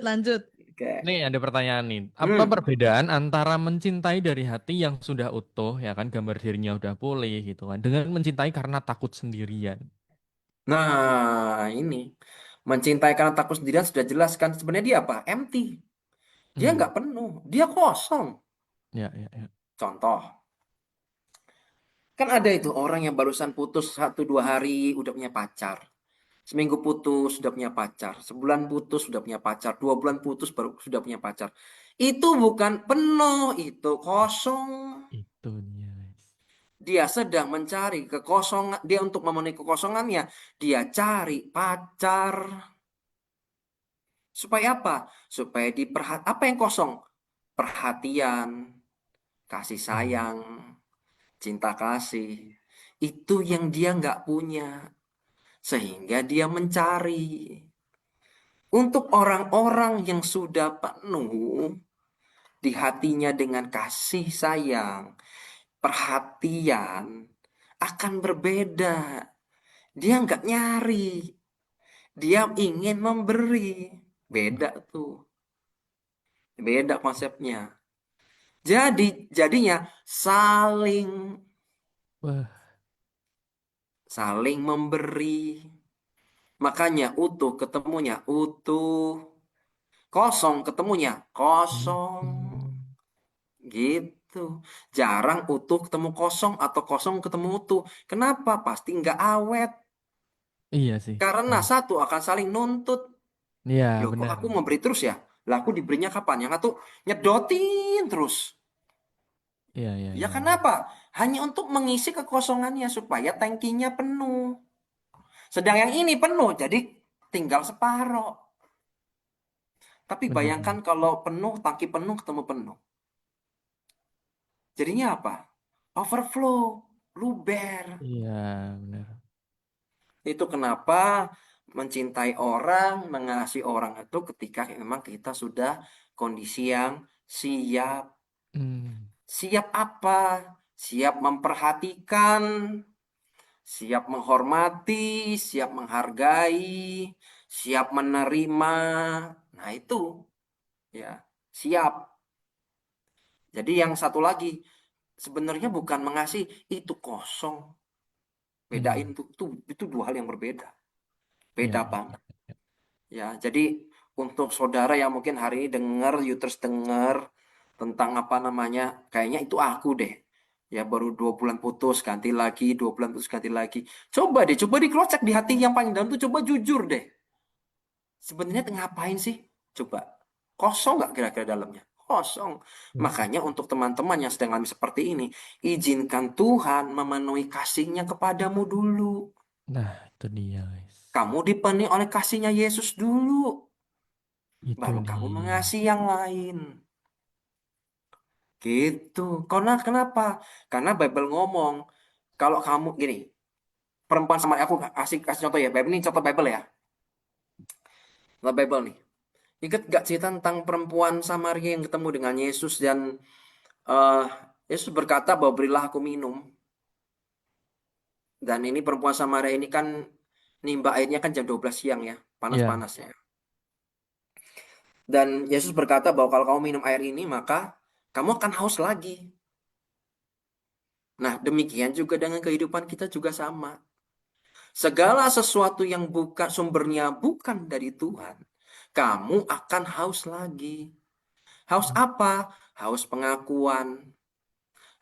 Lanjut. Oke. Oke. Nih ada pertanyaan nih. Apa Hmm. perbedaan antara mencintai dari hati yang sudah utuh, ya kan, gambar dirinya udah pulih gitu kan, dengan mencintai karena takut sendirian? Nah, ini mencintai karena takut sendirian sudah jelas kan. Sebenarnya dia apa? Empty. Dia Hmm, nggak penuh. Dia kosong. ya, ya, ya. Contoh, kan ada itu orang yang barusan putus 1-2 hari udah punya pacar. Seminggu putus sudah punya pacar. Sebulan putus sudah punya pacar. 2 bulan putus baru sudah punya pacar. Itu bukan penuh, itu kosong. Itu dia, guys. Dia sedang mencari kekosongan. Dia untuk memenuhi kekosongannya. Dia cari pacar. Supaya apa? Supaya apa yang kosong? Perhatian, kasih Hmm. sayang, cinta kasih. Itu yang dia nggak punya. Sehingga dia mencari. Untuk orang-orang yang sudah penuh di hatinya dengan kasih sayang, perhatian, akan berbeda. Dia nggak nyari. Dia ingin memberi. Beda tuh. Beda konsepnya. Jadinya Wah, saling memberi. Makanya utuh ketemunya utuh, kosong ketemunya kosong. hmm. Gitu. Jarang utuh ketemu kosong atau kosong ketemu utuh. Kenapa? Pasti nggak awet. Iya sih. Karena Benar. satu akan saling nuntut. Iya, Loh, kok benar. aku memberi terus ya? Lah aku diberinya kapan? Yang satu nyedotin terus. Iya, iya, Ya iya, iya. kenapa? Hanya untuk mengisi kekosongannya supaya tangkinya penuh. Sedang yang ini penuh, jadi tinggal separoh. Tapi Benar, bayangkan benar. kalau penuh, tangki penuh ketemu penuh. Jadinya apa? Overflow, luber. Iya, benar. Itu kenapa mencintai orang, mengasihi orang itu ketika memang kita sudah kondisi yang siap. Hmm. Siap apa? Siap memperhatikan, siap menghormati, siap menghargai, siap menerima. Nah, itu ya, siap. Jadi yang satu lagi sebenarnya bukan mengasihi, itu kosong. Bedain Hmm. tuh, itu dua hal yang berbeda. Iya, Beda iya, banget. iya. Ya, jadi untuk saudara yang mungkin hari ini dengar, you terus dengar tentang apa namanya, kayaknya itu aku deh. Ya baru 2 bulan putus, ganti lagi, 2 bulan putus, ganti lagi. Coba dikrocek di hati yang paling dalam tuh, coba jujur deh. Sebenarnya ngapain sih? Coba. Kosong nggak kira-kira dalamnya? Kosong. Kosong. Makanya untuk teman-teman yang sedang alami seperti ini, izinkan Tuhan memenuhi kasihnya kepadamu dulu. Nah, itu dia, guys. Kamu dipenuhi oleh kasihnya Yesus dulu. Itu Baru kamu dia. mengasihi yang lain. Gitu. Karena kenapa? Karena Bible ngomong, kalau kamu gini, perempuan sama aku kasih kasih contoh ya. Bible ini contoh Bible ya. Contoh Bible nih. Ingat gak cerita tentang perempuan Samaria yang ketemu dengan Yesus dan eh Yesus berkata bahwa berilah aku minum. Dan ini perempuan Samaria ini kan nimba airnya kan jam 12 siang ya, Iya. panas-panasnya. Dan Yesus berkata bahwa kalau kamu minum air ini maka kamu akan haus lagi. Nah, demikian juga dengan kehidupan kita juga sama. Segala sesuatu yang bukan sumbernya bukan dari Tuhan, kamu akan haus lagi. Haus apa? Haus pengakuan,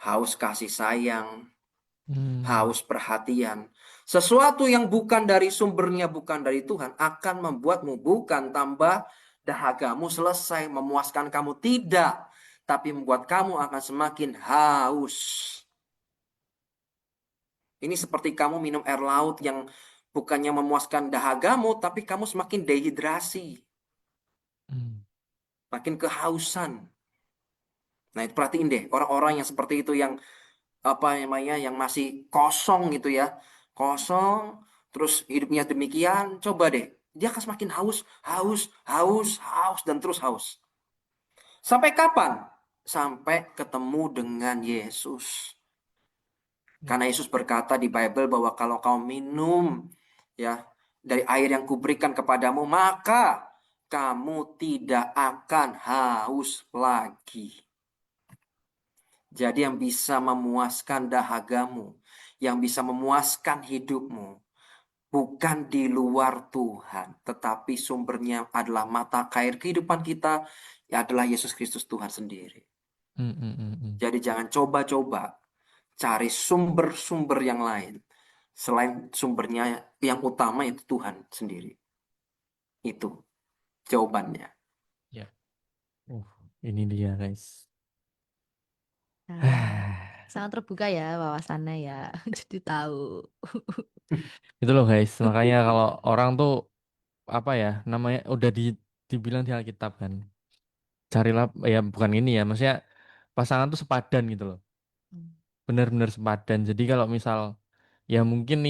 haus kasih sayang, Hmm. haus perhatian. Sesuatu yang bukan dari sumbernya bukan dari Tuhan akan membuatmu bukan tambah dahagamu selesai memuaskan kamu tidak, tapi membuat kamu akan semakin haus. Ini seperti kamu minum air laut yang bukannya memuaskan dahagamu, tapi kamu semakin dehidrasi, Hmm. makin kehausan. Nah, itu perhatiin deh, orang-orang yang seperti itu yang apa namanya, yang masih kosong gitu ya, kosong, terus hidupnya demikian, coba deh, dia akan semakin haus, haus, haus, haus, dan terus haus. Sampai kapan? Sampai ketemu dengan Yesus. Karena Yesus berkata di Bible bahwa kalau kau minum ya dari air yang kuberikan kepadamu, maka kamu tidak akan haus lagi. Jadi yang bisa memuaskan dahagamu, yang bisa memuaskan hidupmu, bukan di luar Tuhan, tetapi sumbernya adalah mata air kehidupan kita, ya adalah Yesus Kristus Tuhan sendiri. Hmm, hmm, hmm, hmm. Jadi jangan coba-coba cari sumber-sumber yang lain. Selain sumbernya yang utama itu Tuhan sendiri. Itu jawabannya. Ya. Ini dia guys. Nah, sangat terbuka ya wawasannya ya. Jadi tahu. Itu loh guys. Makanya kalau orang tuh apa ya namanya udah dibilang di Alkitab kan. Carilah ya bukan ini ya. Maksudnya pasangan tuh sepadan gitu loh. Hmm. Benar-benar sepadan. Jadi kalau misal ya mungkin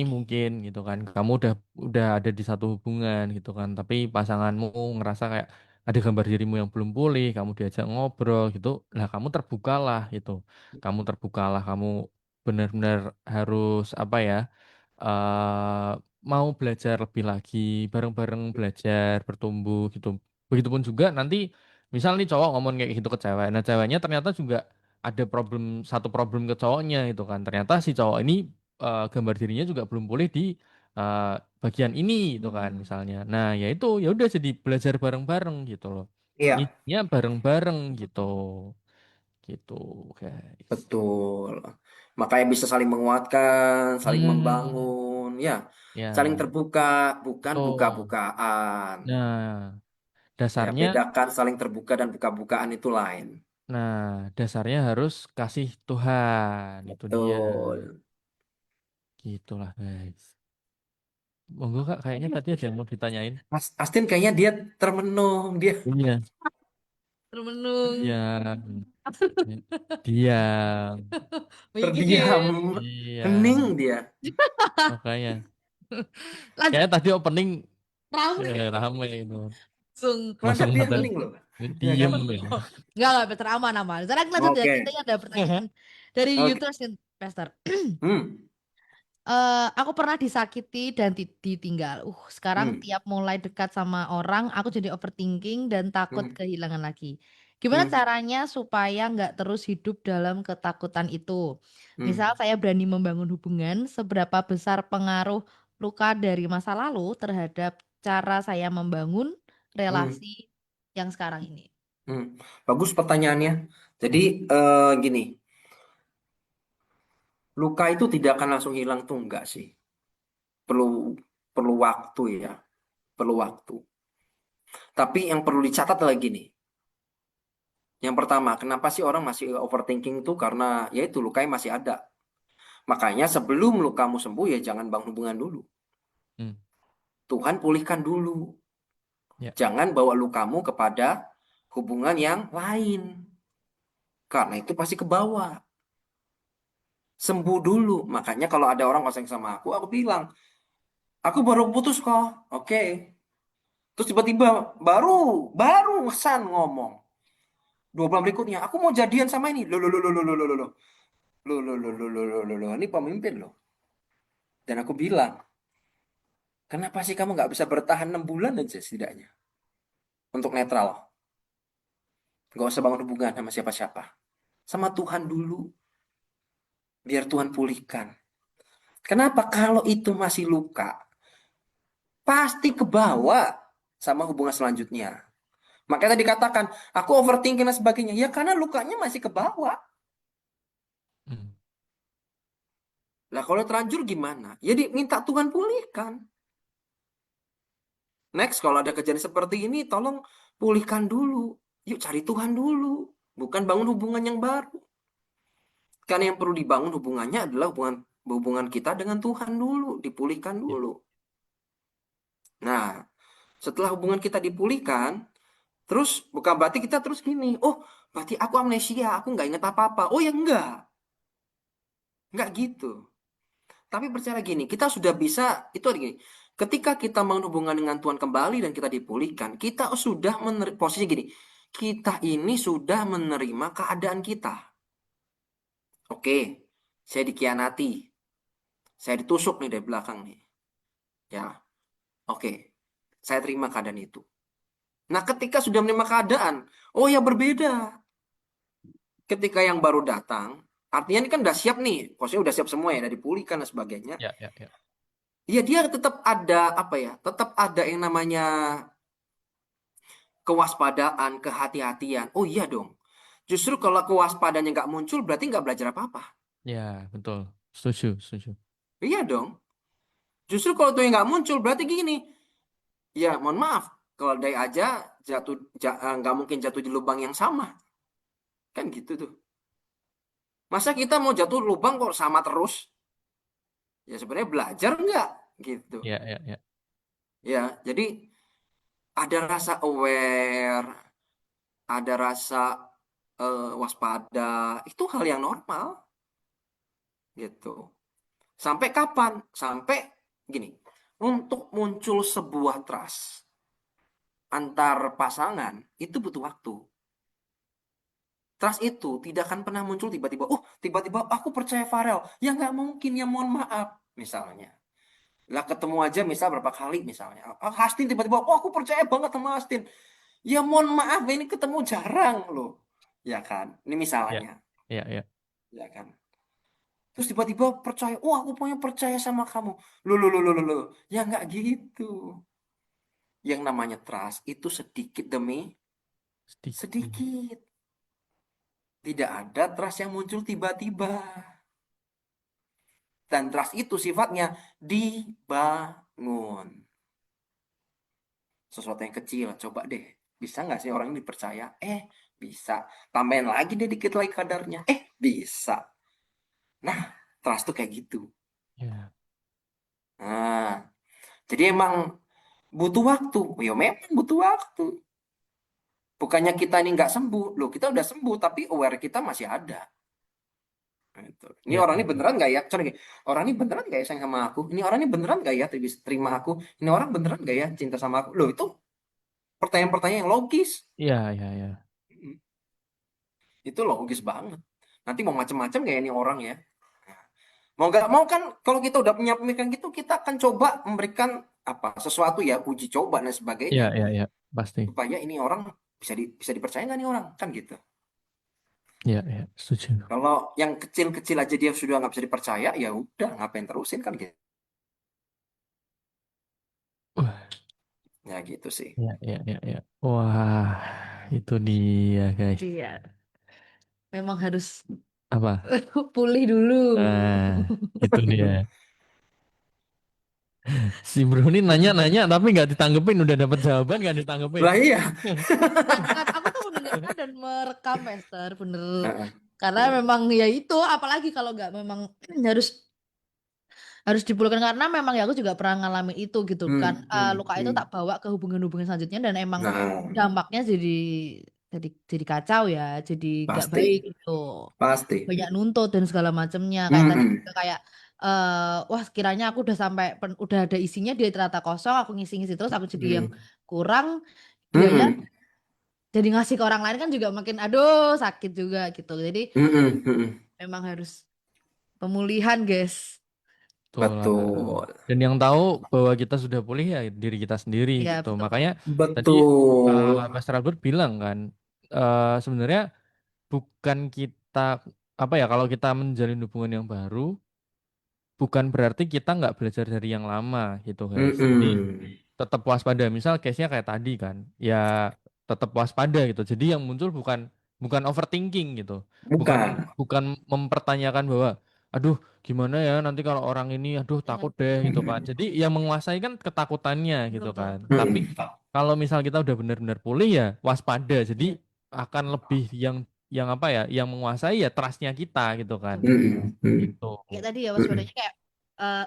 gitu kan kamu udah ada di satu hubungan gitu kan tapi pasanganmu ngerasa kayak ada gambar dirimu yang belum pulih, kamu diajak ngobrol gitu lah, kamu terbukalah, kamu benar-benar harus apa ya, eh mau belajar lebih lagi, bareng-bareng belajar bertumbuh gitu. Begitupun juga nanti misal nih cowok ngomong kayak gitu ke cewek, nah ceweknya ternyata juga ada satu problem ke cowoknya itu kan, ternyata si cowok ini gambar dirinya juga belum pulih di eh, bagian ini itu kan misalnya. Nah, ya itu ya udah jadi belajar bareng-bareng gitu loh. Iya, Ngisinya bareng-bareng gitu. Gitu, guys. betul. Makanya bisa saling menguatkan, saling Hmm, membangun, ya. Saling ya, terbuka, bukan betul. buka-bukaan. Nah, Ya, dasarnya bedakan saling terbuka dan buka-bukaan itu lain. dasarnya harus kasih Tuhan. Itu dia. Betul. Gitulah, guys. Monggo Kak, kayaknya tadi ada yang mau ditanyain. Mas Astin kayaknya dia termenung, dia Iya, Termenung. iya. Diam. terdiam, Mikir. hening Iya, dia. makanya. Lanjut. Kayaknya tadi opening Rame. rame itu. Langsung. Langsung Mantap dia ada hening loh. Ya kan? diem ya. Enggak, Pester, aman-aman. Sekarang lanjut ya. Kita Oke. ada pertanyaan dari Oke. YouTube, Pester. Hmm. Aku pernah disakiti dan ditinggal. Sekarang Hmm. tiap mulai dekat sama orang, aku jadi overthinking dan takut Hmm. kehilangan lagi. Gimana Hmm. caranya supaya nggak terus hidup dalam ketakutan itu? Misal Hmm. saya berani membangun hubungan, seberapa besar pengaruh luka dari masa lalu terhadap cara saya membangun Hmm. relasi yang sekarang ini? Hmm. Bagus pertanyaannya. Jadi gini, luka itu tidak akan langsung hilang tuh enggak sih. Perlu perlu waktu ya, perlu waktu. Tapi yang perlu dicatat adalah gini. Yang pertama, kenapa sih orang masih overthinking tuh? Karena ya itu lukanya masih ada. Makanya sebelum lukamu sembuh ya jangan bangun hubungan dulu. Hmm, Tuhan pulihkan dulu. ya. Jangan bawa lukamu kepada hubungan yang lain. Karena itu pasti ke bawah. Sembuh dulu. Makanya kalau ada orang ngoseng sama aku bilang, aku baru putus kok. Oke. Terus tiba-tiba baru baru ngesan ngomong. 2 bulan berikutnya, aku mau jadian sama ini. Loh, loh, loh, loh, loh, loh, loh, loh, loh. Loh, loh, loh, loh, loh, loh, loh, loh. Ini pemimpin loh. Dan aku bilang, kenapa sih kamu nggak bisa bertahan 6 bulan aja setidaknya? Untuk netral. Nggak usah bangun hubungan sama siapa-siapa. Sama Tuhan dulu. Biar Tuhan pulihkan. Kenapa? Kalau itu masih luka, pasti ke bawah sama hubungan selanjutnya. Makanya tadi katakan, aku overthinking dan sebagainya. Ya karena lukanya masih ke bawah. Hmm, Lah kalau terlanjur gimana? Ya minta Tuhan pulihkan. Next, kalau ada kejadian seperti ini, tolong pulihkan dulu. Yuk cari Tuhan dulu. Bukan bangun hubungan yang baru. Karena yang perlu dibangun hubungannya adalah hubungan kita dengan Tuhan dulu. Dipulihkan ya. dulu. Nah, setelah hubungan kita dipulihkan, terus bukan berarti kita terus gini. Oh, berarti aku amnesia. Aku nggak inget apa-apa. Oh ya enggak. Enggak gitu. Tapi percaya gini, kita sudah bisa, itu ada gini. Ketika kita bangun hubungan dengan Tuhan kembali dan kita dipulihkan, kita sudah posisi gini. Kita ini sudah menerima keadaan kita. Oke, saya dikhianati. Saya ditusuk nih dari belakang nih. Ya, oke. Saya terima keadaan itu. Nah, ketika sudah menerima keadaan, oh ya berbeda. Ketika yang baru datang, artinya ini kan udah siap nih, maksudnya udah siap semua ya, udah dipulihkan dan sebagainya. Ya, ya, ya. Ya dia tetap ada apa ya? Tetap ada yang namanya kewaspadaan, kehati-hatian. Oh iya dong. Justru kalau kewaspadaannya nggak muncul, berarti nggak belajar apa-apa. Ya, betul. Setuju, setuju. Iya dong. Justru kalau itu yang nggak muncul, berarti gini. Ya, mohon maaf. Kalau dari aja nggak mungkin jatuh di lubang yang sama. Kan gitu tuh. Masa kita mau jatuh lubang kok sama terus? Ya sebenarnya belajar nggak? Gitu. Ya, ya, ya. Ya, jadi ada rasa aware, ada rasa waspada. Itu hal yang normal. Gitu. Sampai kapan? Sampai gini. Untuk muncul sebuah trust antar pasangan, itu butuh waktu. Trust itu tidak akan pernah muncul tiba-tiba. Oh, tiba-tiba aku percaya Farel. Ya nggak mungkin, ya mohon maaf. Misalnya. Lah ketemu aja misal berapa kali misalnya. Oh, Hastin tiba-tiba, oh aku percaya banget sama Hastin. Ya mohon maaf, ini ketemu jarang loh. Ya kan? Ini Ya, misalnya. ya, ya. Ya kan? Terus tiba-tiba percaya, oh aku punya percaya sama kamu. Loh. Ya nggak gitu. Yang namanya trust itu sedikit demi Sedikit demi. sedikit. Tidak ada trust yang muncul tiba-tiba. Dan trust itu sifatnya dibangun. Sesuatu yang kecil, coba deh. Bisa nggak sih orang ini dipercaya? Bisa. Tambahin lagi deh dikit lagi kadarnya. Bisa. Nah, trust tuh kayak gitu. Ya, Nah, jadi emang butuh waktu. Ya memang butuh waktu. Bukannya kita ini nggak sembuh. Loh, kita udah sembuh, tapi aware kita masih ada. Gitu. Ini ya, orang ya, ini ya. beneran nggak ya? Sorry, orang ini beneran nggak ya sayang sama aku? Ini orang ini beneran nggak ya terima aku? Ini orang beneran nggak ya cinta sama aku? Loh, itu pertanyaan-pertanyaan yang logis. Ya, ya, ya. Mm, Itu logis banget. Nanti mau macam-macam kayak ini orang ya. Mau nggak mau kan kalau kita udah punya pemikiran gitu, kita akan coba memberikan apa sesuatu ya, uji coba dan sebagainya. Ya, ya, ya. Pasti. Supaya ini orang bisa dipercaya nggak nih orang? Kan gitu. Ya, ya. Setuju. Kalau yang kecil-kecil aja dia sudah nggak bisa dipercaya, ya udah ngapain terusin kan gitu. Wah, Ya gitu sih. ya, ya, ya, ya. Wah, itu dia, guys. Iya, memang harus Apa? pulih dulu. Nah, itu dia. Si Bro ini nanya-nanya tapi nggak ditanggepin, udah dapat jawaban nggak ditanggepin. Lah iya. Sangat, aku tuh mendengarkan dan merekam Esther, bener. Heeh. Karena Iya. memang ya itu, apalagi kalau nggak memang harus harus dipulihkan karena memang ya aku juga pernah ngalamin itu gitu kan. Luka itu tak bawa ke hubungan-hubungan selanjutnya dan emang Nah, dampaknya jadi kacau ya, jadi nggak pasti, baik gitu. pasti. Banyak nuntut dan segala macamnya kayak tadi Mm-mm. juga kayak wah kiranya aku udah sampai udah ada isinya dia ternyata kosong, aku ngisi-ngisi terus aku jadi yang Mm. kurang, dia ya Mm-mm. jadi ngasih ke orang lain kan juga makin aduh sakit juga gitu. Jadi Mm-mm. Mm-mm. memang harus pemulihan guys. Betul lah. Betul. Dan yang tahu bahwa kita sudah pulih ya diri kita sendiri Ya gitu. betul. Makanya tadi Betul. Mas Albert bilang kan, sebenarnya bukan kita apa ya kalau kita menjalin hubungan yang baru, bukan berarti kita nggak belajar dari yang lama gitu guys. Jadi Mm-mm. tetap waspada. Misal case-nya kayak tadi kan, ya tetap waspada gitu. Jadi yang muncul bukan bukan overthinking gitu, bukan Bukan. bukan mempertanyakan bahwa, aduh gimana ya nanti kalau orang ini, aduh takut deh gitu kan. Jadi yang menguasai kan ketakutannya gitu Betul, kan. Tapi Mm-mm. kalau misal kita udah benar-benar pulih ya waspada. Jadi akan lebih yang apa ya, yang menguasai ya trustnya kita gitu kan. betul. Mm-mm. Mm-mm. Gitu. Kayak tadi ya Mm-mm. waspadanya kayak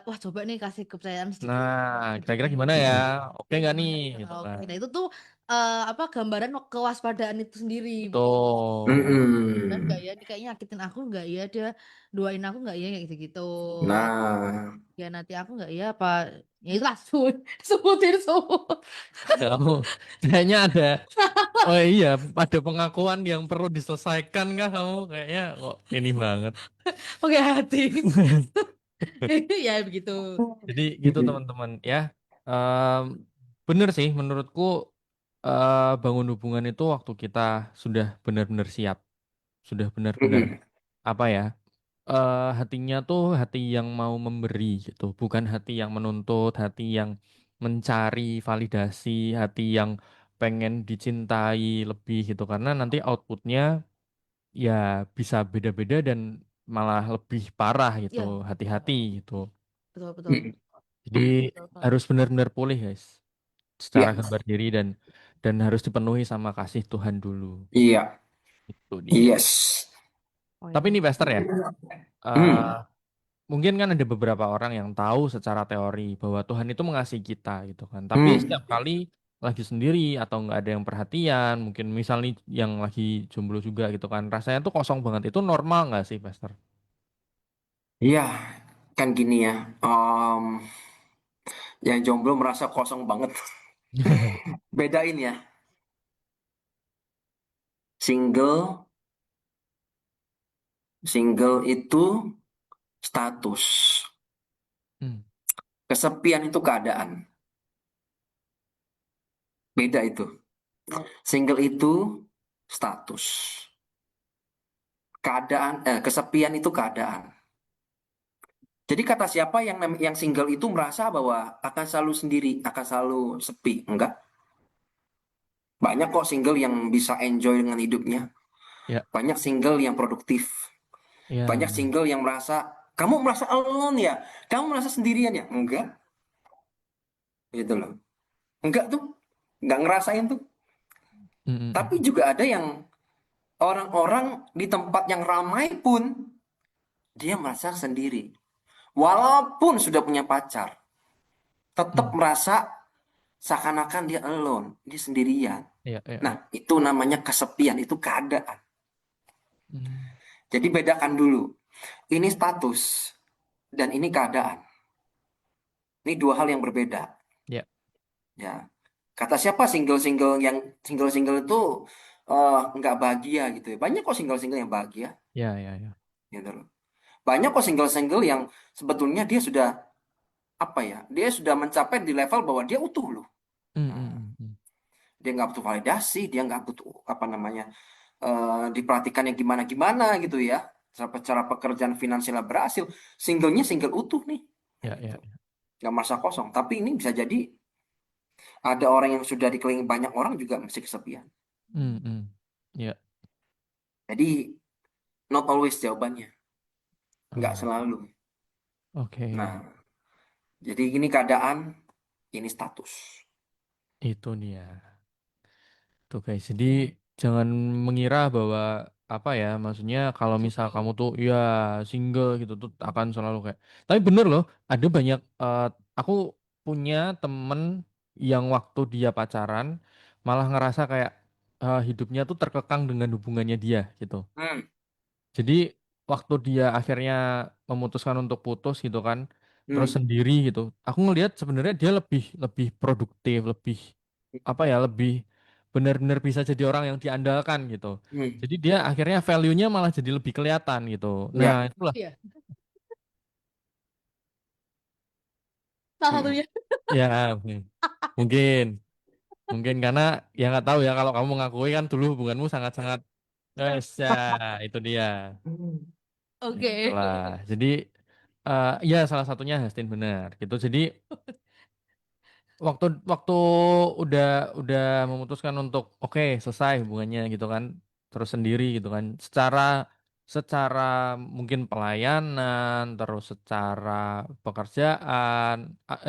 wah coba nih kasih kepercayaan sedikit Nah, sedikit kira-kira nih. gimana ya? Oke nggak nih? Gimana? Gitu Oke, kan. nah itu tuh apa gambaran kewaspadaan itu sendiri. Betul. Dan Mm-mm. enggak ya, dia kayaknya nyakitin aku enggak ya, dia doain aku enggak ya kayak gitu-gitu. Nah, Ya nanti aku enggak ya apa ya itulah sebutin semua. Kamu kayaknya ada, oh iya, ada pengakuan yang perlu diselesaikan kah kamu? Kayaknya kok ini banget. Oke hati. Ya begitu. Jadi gitu mm-mm. teman-teman ya. Em, Bener sih menurutku bangun hubungan itu waktu kita sudah benar-benar siap, sudah benar-benar Mm-mm. apa ya? Hatinya tuh hati yang mau memberi gitu, bukan hati yang menuntut, hati yang mencari validasi, hati yang pengen dicintai lebih gitu. Karena nanti outputnya ya bisa beda-beda dan malah lebih parah gitu. Ya, Hati-hati gitu. betul betul. Mm-mm. Jadi Betul banget. harus benar-benar pulih guys, secara Iya, gambar diri dan harus dipenuhi sama kasih Tuhan dulu. iya, Itu dia. yes. Tapi Poin. ini Pastor ya. eh, Hmm. Mungkin kan ada beberapa orang yang tahu secara teori bahwa Tuhan itu mengasihi kita gitu kan. Tapi setiap Hmm. kali lagi sendiri atau nggak ada yang perhatian, mungkin misalnya yang lagi jomblo juga gitu kan, rasanya tuh kosong banget. Itu normal nggak sih, Pastor? Iya, kan gini ya. em, yang jomblo merasa kosong banget. Bedain ya. Single, single itu status. Hmm, Kesepian itu keadaan. Beda itu. Single itu status. Kesepian itu keadaan. Jadi kata siapa yang single itu merasa bahwa akan selalu sendiri, akan selalu sepi? Enggak. Banyak kok single yang bisa enjoy dengan hidupnya. ya, Banyak single yang produktif. Banyak ya. single yang kamu merasa alone ya? Kamu merasa sendirian ya? Enggak, gitu loh. Enggak tuh, enggak ngerasain tuh. Hmm, hmm, Tapi hmm. juga ada yang orang-orang di tempat yang ramai pun dia merasa sendiri. Walaupun sudah punya pacar, tetap Hmm, merasa seakan-akan dia alone, dia sendirian. ya, ya, Nah, ya. itu namanya kesepian, itu keadaan. Hmm, Jadi bedakan dulu. Ini status dan ini keadaan. Ini dua hal yang berbeda. ya, Ya, kata siapa single-single itu nggak bahagia gitu ya. Banyak kok single-single yang bahagia, ya, ya, ya. gitu loh. Banyak kok single-single yang sebetulnya dia sudah apa ya? Dia sudah mencapai di level bahwa dia utuh loh. Hmm, Nah, hmm, hmm, dia nggak butuh validasi, dia nggak butuh apa namanya diperhatikan yang gimana-gimana gitu ya. Secara pekerjaan finansialnya berhasil, singlenya single utuh nih, ya, gitu. ya. Nggak masa kosong. Tapi ini bisa jadi ada orang yang sudah dikelilingi banyak orang juga masih kesepian. Hmm, hmm. Ya, Jadi not always jawabannya, nggak oh, selalu. oke. Nah, jadi ini keadaan, ini status. Itu dia. Tuh guys, jadi jangan mengira bahwa apa ya, maksudnya kalau misal Sepi. kamu tuh ya single gitu tuh akan selalu kayak. Tapi bener loh, ada banyak. Aku punya temen yang waktu dia pacaran malah ngerasa kayak hidupnya tuh terkekang dengan hubungannya dia gitu. Hmm, Jadi waktu dia akhirnya memutuskan untuk putus gitu kan, terus hmm, sendiri gitu, aku ngelihat sebenarnya dia lebih lebih produktif, lebih apa ya, lebih benar-benar bisa jadi orang yang diandalkan gitu. hmm. Jadi dia akhirnya value-nya malah jadi lebih kelihatan gitu. Nah, Ya, itulah Iya, salah hmm. satunya. ya mungkin mungkin karena ya nggak tahu ya kalau kamu mengakui kan dulu hubunganmu sangat-sangat ya itu dia. Oke. Itulah. Jadi ya salah satunya Hastin benar gitu. Jadi waktu waktu udah memutuskan untuk oke selesai hubungannya gitu kan terus sendiri gitu kan secara secara mungkin pelayanan terus secara pekerjaan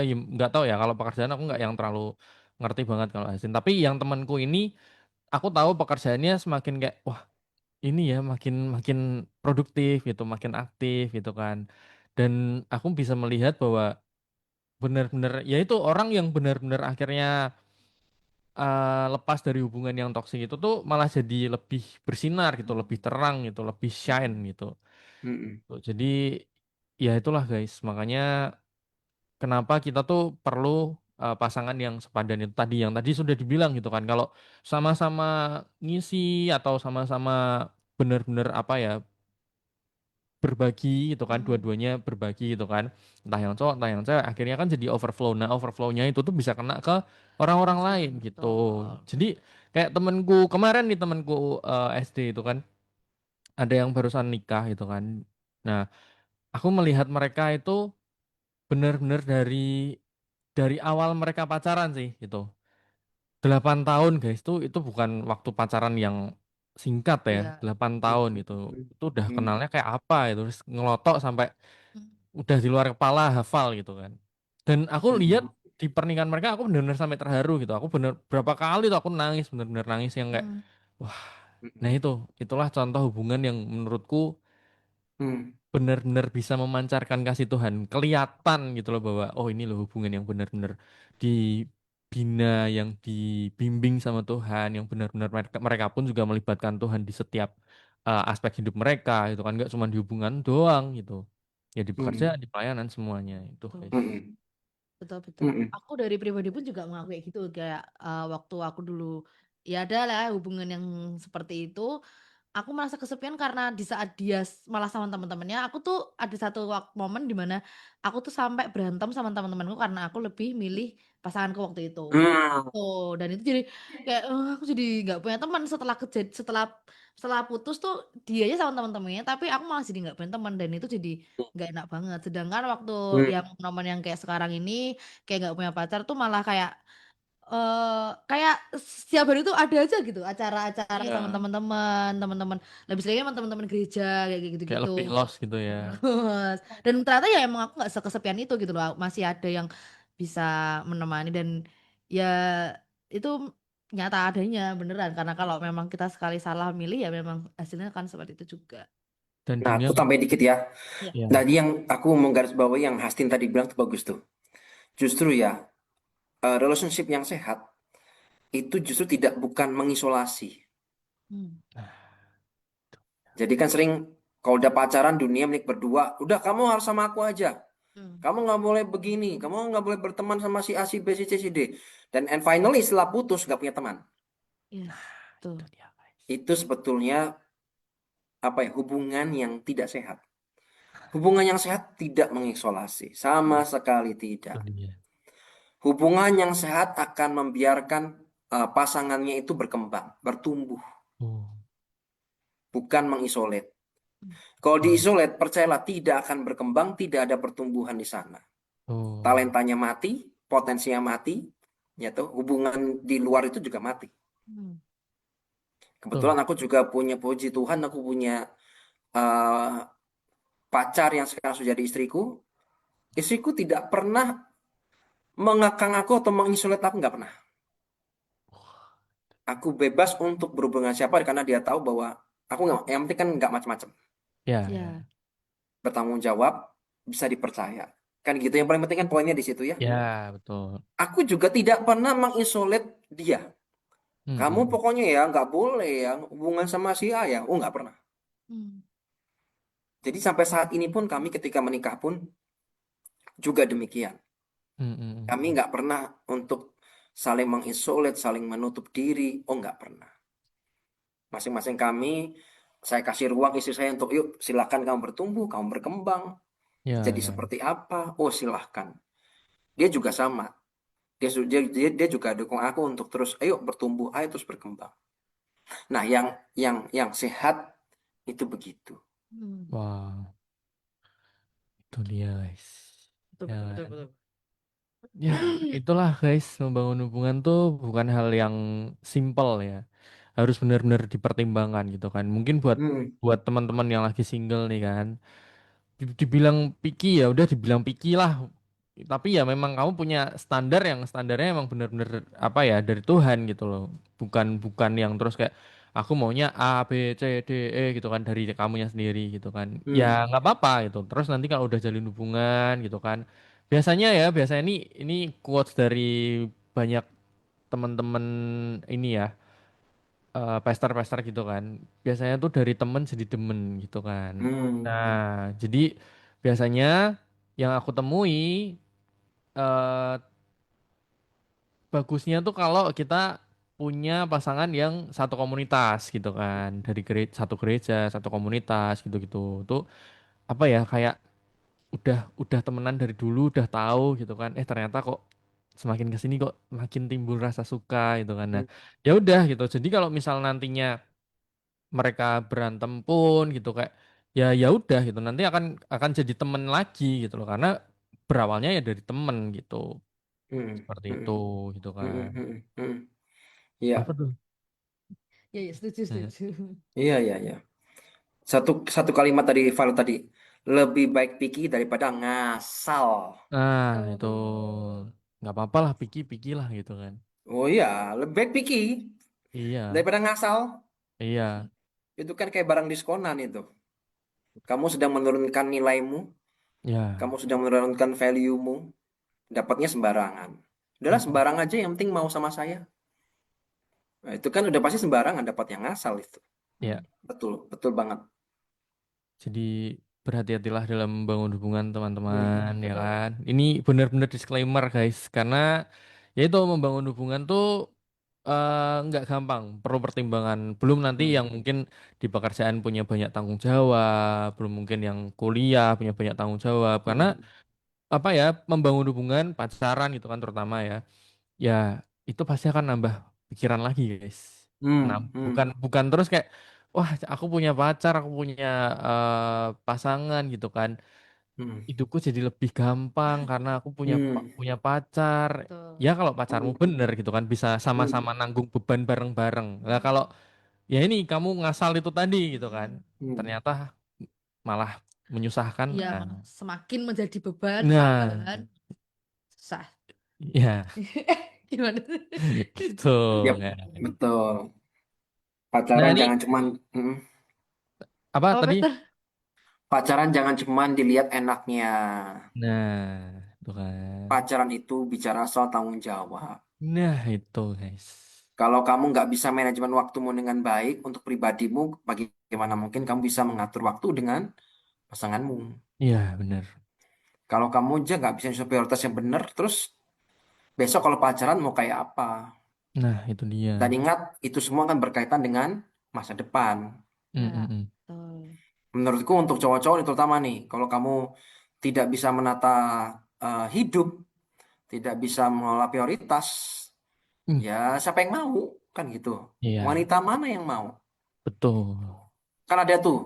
ya nggak tahu ya kalau pekerjaan aku nggak yang terlalu ngerti banget kalau Hasin tapi yang temanku ini aku tahu pekerjaannya semakin kayak wah ini ya makin makin produktif gitu makin aktif gitu kan dan aku bisa melihat bahwa benar-benar ya itu orang yang benar-benar akhirnya lepas dari hubungan yang toksik itu tuh malah jadi lebih bersinar gitu, lebih terang gitu, lebih shine gitu. Hmm. Tuh, jadi ya itulah guys, makanya kenapa kita tuh perlu pasangan yang sepadan itu tadi yang tadi sudah dibilang gitu kan. Kalau sama-sama ngisi atau sama-sama benar-benar apa ya berbagi gitu kan, Hmm. dua-duanya berbagi gitu kan, entah yang cowok entah yang cewek, akhirnya kan jadi overflow. Nah overflownya itu tuh bisa kena ke orang-orang lain gitu. Betul. Jadi kayak temenku kemarin nih, temenku SD itu kan ada yang barusan nikah gitu kan. Nah aku melihat mereka itu benar-benar dari awal mereka pacaran sih gitu. 8 tahun guys, itu bukan waktu pacaran yang singkat ya, Iya. 8 tahun gitu. Itu udah Hmm. kenalnya kayak apa itu, terus ngelotok sampai Hmm. udah di luar kepala hafal gitu kan. Dan aku lihat Hmm. di pernikahan mereka, aku benar-benar sampai terharu gitu. Aku bener berapa kali tuh aku nangis, bener-bener nangis yang kayak, Hmm. wah, nah Hmm. itulah contoh hubungan yang menurutku Hmm. benar-benar bisa memancarkan kasih Tuhan. Kelihatan gitu loh bahwa oh ini loh hubungan yang benar-benar dibina, yang dibimbing sama Tuhan, yang benar-benar mereka pun juga melibatkan Tuhan di setiap aspek hidup mereka gitu kan, nggak cuma di hubungan doang gitu. Ya di pekerjaan, Hmm. di pelayanan semuanya itu Betul. guys. Hmm. Betul, betul. Hmm. Aku dari pribadi pun juga mengakui kayak gitu. Kayak waktu aku dulu ya ada lah hubungan yang seperti itu. Aku merasa kesepian karena di saat dia malah sama teman-temannya, aku tuh ada satu momen di mana aku tuh sampai berantem sama teman-temanku karena aku lebih milih pasanganku waktu itu. Hmm. Oh, dan itu jadi kayak aku jadi nggak punya teman setelah putus tuh dianya sama teman-temannya, tapi aku malah jadi nggak punya teman dan itu jadi nggak enak banget. Sedangkan waktu yang Hmm. momen yang kayak sekarang ini kayak nggak punya pacar tuh malah kayak setiap hari itu ada aja gitu acara-acara sama Ya, teman-teman lebih seringnya sama teman-teman gereja kayak kayak gitu-gitu. lebih lost gitu ya. Terus dan ternyata ya emang aku nggak sekesepian itu gitu loh, masih ada yang bisa menemani dan ya itu nyata adanya beneran karena kalau memang kita sekali salah milih ya memang hasilnya kan seperti itu juga. Dan Nah, dunia aku nggak, tambahin dikit ya. Ya. ya, Tadi yang aku menggarisbawahi yang Hastin tadi bilang tuh bagus tuh. Justru ya, relationship yang sehat itu justru tidak bukan mengisolasi. Hmm. Jadi kan sering kalau udah pacaran dunia milik berdua, udah kamu harus sama aku aja. Hmm. Kamu nggak boleh begini, kamu nggak boleh berteman sama si A, si B, si C, si D. Dan and finally setelah putus nggak punya teman. Yes, itu tuh. dia guys. Itu sebetulnya apa ya, hubungan yang tidak sehat. Hubungan yang sehat tidak mengisolasi, sama sekali Itu tidak. dia. Hubungan yang sehat akan membiarkan pasangannya itu berkembang, bertumbuh, Oh, bukan mengisolat. Hmm. Kalau ya. diisolat, percayalah tidak akan berkembang, tidak ada pertumbuhan di sana. Oh, Talentanya mati, potensinya mati, ya tuh, hubungan di luar itu juga mati. Hmm. tuh. Kebetulan aku juga punya, puji Tuhan, aku punya eh, pacar yang sekarang sudah jadi istriku. Istriku tidak pernah mengekang aku atau mengisolat aku, nggak pernah. Aku bebas untuk berhubungan siapa karena dia tahu bahwa aku nggak, yang penting kan nggak macam-macam. Ya, Ya. ya. Bertanggung jawab, bisa dipercaya. Kan gitu, yang paling penting kan poinnya di situ ya. Ya, betul. Aku juga tidak pernah mengisolat dia. Kamu Mm-mm. pokoknya ya nggak boleh ya hubungan sama si A ya. Oh nggak pernah. Hmm. Jadi sampai saat ini pun kami ketika menikah pun juga demikian. Mm-mm. Kami nggak pernah untuk saling mengisolat, saling menutup diri. Oh nggak pernah. Masing-masing kami, saya kasih ruang istri saya untuk yuk silakan kamu bertumbuh, kamu berkembang. Ya, Jadi ya. seperti apa? Oh silahkan. Dia juga sama. Dia juga dukung aku untuk terus ayo bertumbuh, ayo terus berkembang. Nah, yang sehat itu begitu. Hmm. Wah, itu dia guys. Betul, Ya, betul, betul, betul. ya itulah guys, membangun hubungan tuh bukan hal yang simple ya. Harus benar-benar dipertimbangkan gitu kan. Mungkin buat Hmm. buat teman-teman yang lagi single nih kan, dibilang picky ya udah dibilang picky lah. Tapi ya memang kamu punya standar yang standarnya emang bener-bener apa ya dari Tuhan gitu loh. Bukan yang terus kayak aku maunya A B C D E gitu kan dari kamunya sendiri gitu kan. Ya Hmm. nggak apa-apa gitu. Terus nanti kalau udah jalin hubungan gitu kan. Biasanya ini quotes dari banyak teman-teman ini ya, pester-pester gitu kan. Biasanya tuh dari temen jadi demen gitu kan. Hmm. Nah, jadi biasanya yang aku temui eh bagusnya tuh kalau kita punya pasangan yang satu komunitas gitu kan. Dari satu gereja, satu komunitas gitu-gitu. Tuh apa ya, kayak udah temenan dari dulu, udah tahu gitu kan. Ternyata kok semakin ke sini kok makin timbul rasa suka gitu kan. Nah, Hmm. ya udah gitu. Jadi kalau misal nantinya mereka berantem pun gitu kayak ya udah gitu. Nanti akan jadi temen lagi gitu loh. Karena berawalnya ya dari temen gitu. Hmm. Seperti Hmm. itu gitu Hmm. kan. Hmm. Hmm. Iya, Apa tuh? Ya, ya, setuju, Nah, setuju. iya, iya, iya. Satu satu kalimat tadi Valo tadi, lebih baik picky daripada ngasal. itu Oh, nggak apa-apa lah, pikir-pikir lah gitu kan. Oh iya, lebih baik picky Iya, daripada ngasal. iya, Itu kan kayak barang diskonan itu. Kamu sedang menurunkan nilaimu, kamu ya. sedang menurunkan value-mu, dapatnya sembarangan. Udahlah Mm-mm. sembarang aja yang penting mau sama saya. Nah, itu kan udah pasti sembarangan dapat yang ngasal itu. Ya, Betul, betul banget. jadi berhati-hatilah dalam membangun hubungan Hmm. teman-teman ya kan. Ini benar-benar disclaimer guys, karena ya itu membangun hubungan tuh nggak gampang, perlu pertimbangan. Belum nanti Hmm. yang mungkin di pekerjaan punya banyak tanggung jawab, belum mungkin yang kuliah punya banyak tanggung jawab. Karena Hmm. apa ya, membangun hubungan pacaran gitu kan terutama ya. Ya itu pasti akan nambah pikiran lagi guys. Nah, Hmm. bukan Hmm. bukan terus kayak wah aku punya pacar, aku punya pasangan gitu kan. Hmm. Hidupku jadi lebih gampang karena aku punya Hmm. punya pacar. betul. Ya kalau pacarmu Hmm. bener gitu kan bisa sama-sama Hmm. nanggung beban bareng-bareng. Nah kalau ya ini kamu ngasal itu tadi gitu kan. Hmm. Ternyata malah menyusahkan. Iya, Nah, malah semakin menjadi beban nah tambahan susah. ya Gimana? gitu Yap, kan. betul. Nah Pacaran ini jangan cuman mm, apa Apa tadi? betul? pacaran jangan cuman dilihat enaknya. Nah, itu kan. Pacaran itu bicara soal tanggung jawab. Nah, itu guys. Kalau kamu nggak bisa manajemen waktumu dengan baik untuk pribadimu, bagaimana mungkin kamu bisa mengatur waktu dengan pasanganmu? Iya, bener. Kalau kamu aja nggak bisa nyusun prioritas yang benar, terus besok kalau pacaran mau kayak apa? Nah, itu dia. Dan ingat, itu semua kan berkaitan dengan masa depan. Ya, Mm-mm-mm. betul. Menurutku untuk cowok-cowok ini terutama nih, kalau kamu tidak bisa menata hidup, tidak bisa mengelola prioritas, Hmm, ya siapa yang mau? Kan gitu. iya, Wanita mana yang mau? betul. Kan ada tuh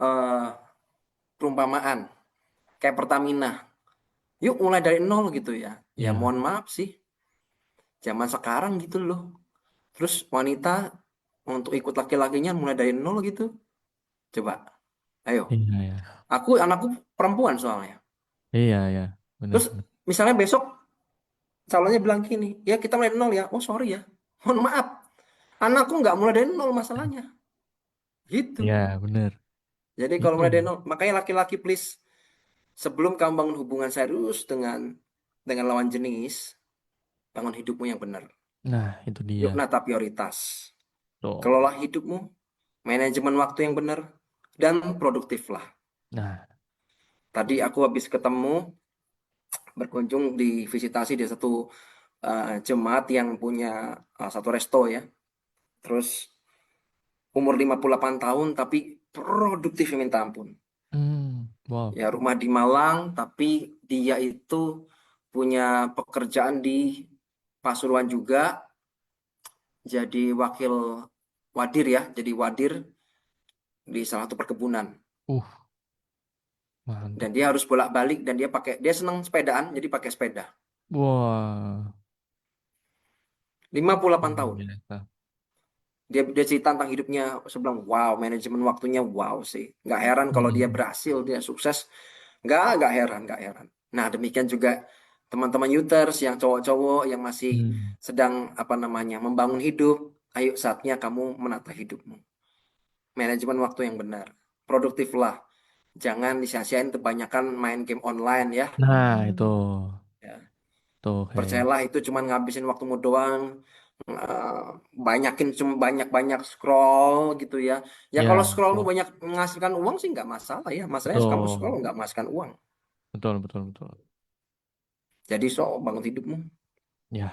eh, perumpamaan kayak Pertamina. Yuk mulai dari nol gitu ya. Ya Iya, mohon maaf sih, zaman sekarang gitu loh. Terus wanita untuk ikut laki-lakinya mulai dari nol gitu. Coba, ayo. iya, iya. Anakku perempuan soalnya. Iya, iya. Bener, Terus bener. misalnya besok calonnya bilang gini, ya kita mulai dari nol ya. Oh sorry ya, mohon maaf. Anakku nggak mulai dari nol masalahnya. Gitu. Iya, bener. Jadi kalau Itu. mulai dari nol, makanya laki-laki please, sebelum kamu bangun hubungan serius dengan lawan jenis, bangun hidupmu yang benar. Nah, itu dia. Yuk nata prioritas. Tuh. Kelola hidupmu, manajemen waktu yang benar, dan produktiflah. Nah, Tadi aku habis ketemu, berkunjung di visitasi di satu jemaat yang punya satu resto ya. Terus umur 58 tahun tapi produktif minta ampun. wow. Ya rumah di Malang tapi dia itu punya pekerjaan di Pasuruan juga, jadi wakil wadir ya, jadi wadir di salah satu perkebunan. Dan Mantap. dia harus bolak-balik dan dia senang sepedaan jadi pakai sepeda. Wah, 58 luar tahun. biasa. Dia cerita tentang hidupnya, saya bilang wow, manajemen waktunya wow sih. Nggak heran kalau dia Hmm. berhasil, dia sukses. Nggak heran. Nah, demikian juga teman-teman Youters yang cowok-cowok yang masih Hmm. sedang apa namanya membangun hidup. Ayo saatnya kamu menata hidupmu. Manajemen waktu yang benar. Produktiflah. Jangan disia-siain kebanyakan main game online ya. Nah, itu. Ya. Tuh, guys. Percayalah itu cuma ngabisin waktumu doang. Eh, banyakin cuma banyak-banyak scroll gitu ya. Ya kalau Ya, scrollmu tuh. banyak menghasilkan uang sih nggak masalah ya. Masalahnya kamu scroll Betul. nggak menghasilkan uang. Betul, betul, betul. Jadi bangun hidupmu. Ya.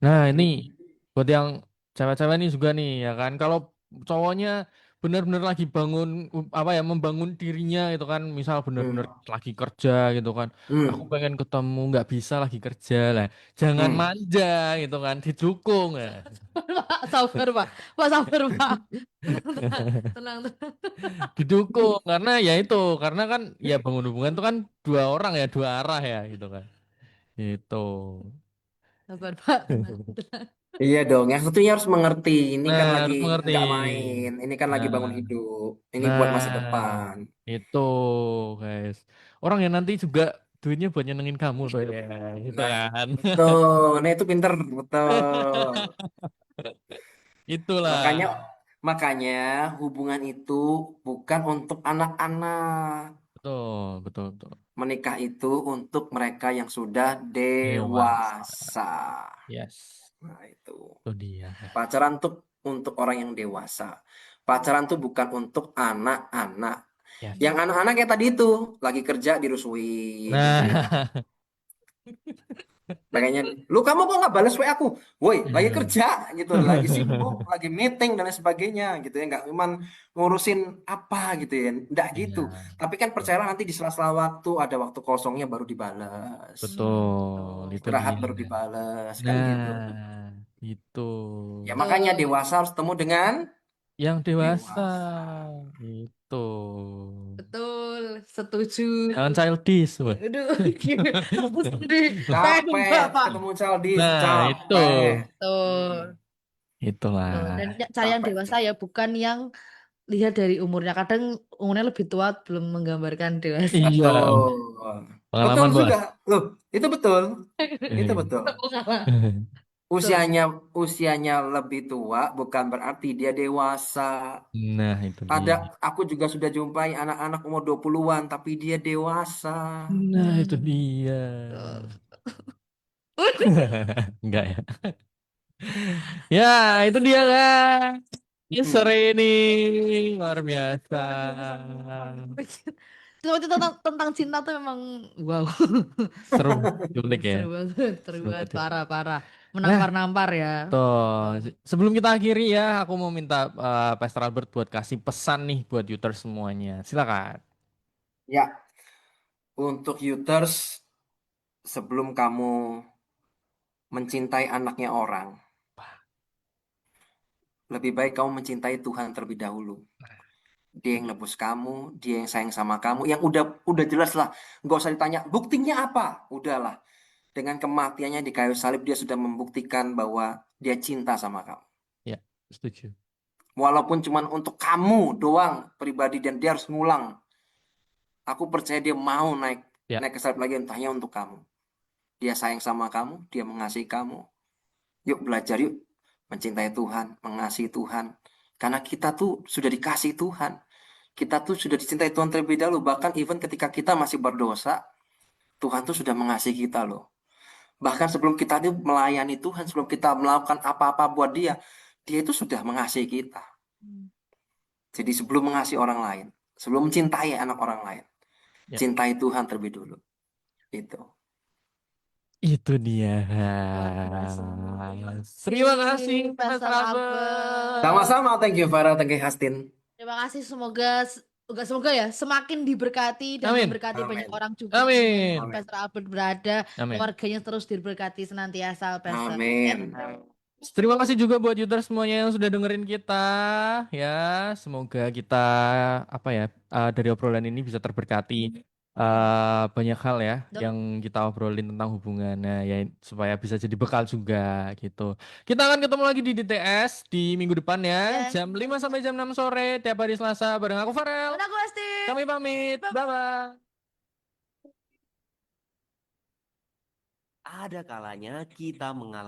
Nah, ini Hmm. buat yang cewek-cewek nih juga nih ya kan. Kalau cowoknya benar-benar lagi bangun apa ya membangun dirinya gitu kan, misal benar-benar Hmm. lagi kerja gitu kan, aku Hmm. pengen ketemu nggak bisa lagi kerja lah, jangan Hmm. manja gitu kan, didukung ya. Pak, sabar Pak. Pak, sabar Pak. Tenang, tenang. Didukung karena ya itu karena kan ya bangun hubungan itu kan dua orang ya, dua arah ya gitu kan, itu. Sabar Pak, tenang, tenang. Iya dong, yang satunya harus mengerti. Ini Nah kan lagi harus mengerti. nggak main, ini kan lagi Nah, bangun hidup. Ini buat masa nah depan. itu guys, orang yang nanti juga duitnya buat nyenengin kamu tuh ya, gitu Nah, kan. betul. Nah, itu pinter, betul. Itulah. Makanya, makanya hubungan itu bukan untuk anak-anak. Betul, betul, betul. Menikah itu untuk mereka yang sudah Dewasa. dewasa. Yes, Nah, itu. itu dia. Pacaran tuh untuk orang yang dewasa. Pacaran tuh bukan untuk anak-anak. Yes. Yang anak-anak kayak tadi itu, lagi kerja dirusuin gitu ya. Nah, Makanya, lu kamu kok nggak balas WA aku? Woi, lagi kerja gitu, lagi sibuk, lagi meeting dan lain sebagainya gitu ya. Nggak cuman ngurusin apa gitu ya. Nggak gitu. iya, Tapi kan percayalah nanti di sela-sela waktu, ada waktu kosongnya baru dibalas. betul, Tuh, itu istirahat dia. baru dibalas, kan gitu. Nah, itu. Ya makanya Betul, dewasa harus ketemu dengan Yang dewasa, dewasa. itu. betul, setuju. Jangan childish, weh. Aduh, aku sedih. Saya Capek Bapak. ketemu childish, Nah, itu. capek. Hmm, Betul. Betul. Dan Itulah. cari yang capek dewasa tuh. ya, bukan yang lihat dari umurnya. Kadang umurnya lebih tua belum menggambarkan dewasa. Iya, Betul. Betul pengalaman, juga. Bos. Loh, itu betul. Itu Eh. betul. Pengalaman. Betul. Usianya usianya lebih tua bukan berarti dia dewasa. Nah, itu Ada dia. aku juga sudah jumpai anak-anak umur 20-an tapi dia dewasa. Nah, itu Hmm. dia. Betul. Enggak ya. Ya, itu dia kan. Ya, Hmm. sore ini luar biasa. Itu tentang cinta tuh memang wow. Seru, unik ya. Seru Seru banget, banget ya. parah-parah. Nah, Menampar-nampar ya. toh Betul. sebelum kita akhiri ya, aku mau minta Pastor Albert buat kasih pesan nih buat Yuter semuanya. Silakan. Ya, untuk Youters sebelum kamu mencintai anaknya orang, lebih baik kamu mencintai Tuhan terlebih dahulu. Dia yang nebus kamu, dia yang sayang sama kamu, yang udah jelas lah, nggak usah ditanya buktinya apa, udahlah. Dengan kematiannya di kayu salib dia sudah membuktikan bahwa dia cinta sama kamu. Ya, setuju. Walaupun cuman untuk kamu doang pribadi dan dia harus ngulang. Aku percaya dia mau naik Ya, naik ke salib lagi entahnya untuk kamu. Dia sayang sama kamu, dia mengasihi kamu. Yuk belajar yuk mencintai Tuhan, mengasihi Tuhan. Karena kita tuh sudah dikasih Tuhan. Kita tuh sudah dicintai Tuhan terlebih dahulu. Bahkan even ketika kita masih berdosa, Tuhan tuh sudah mengasihi kita loh. Bahkan sebelum kita tuh melayani Tuhan, sebelum kita melakukan apa-apa buat dia, dia itu sudah mengasihi kita. Jadi sebelum mengasihi orang lain, sebelum mencintai anak orang lain, ya. cintai Tuhan terlebih dulu. Itu. Itu dia. Luar biasa. Terima kasih, Pastor Pastor Albert. Sama-sama, thank you Farah, thank you Hastin. Terima kasih, semoga ya semakin diberkati dan Amin. memberkati banyak Amin. orang juga dimanapun Amin. Amin. Pastor Albert berada, Amin. keluarganya terus diberkati senantiasa, Pastor. Amin. Terima kasih juga buat Yuter semuanya yang sudah dengerin kita ya. Semoga kita apa ya dari obrolan ini bisa terberkati banyak hal ya Yup. yang kita obrolin tentang hubungannya ya supaya bisa jadi bekal juga gitu. Kita akan ketemu lagi di DTS di minggu depan ya Yes. jam 5 sampai jam 6 sore tiap hari Selasa bareng aku Farel. Dan aku Esti. Kami pamit. Bye bye. Ada kalanya kita mengalami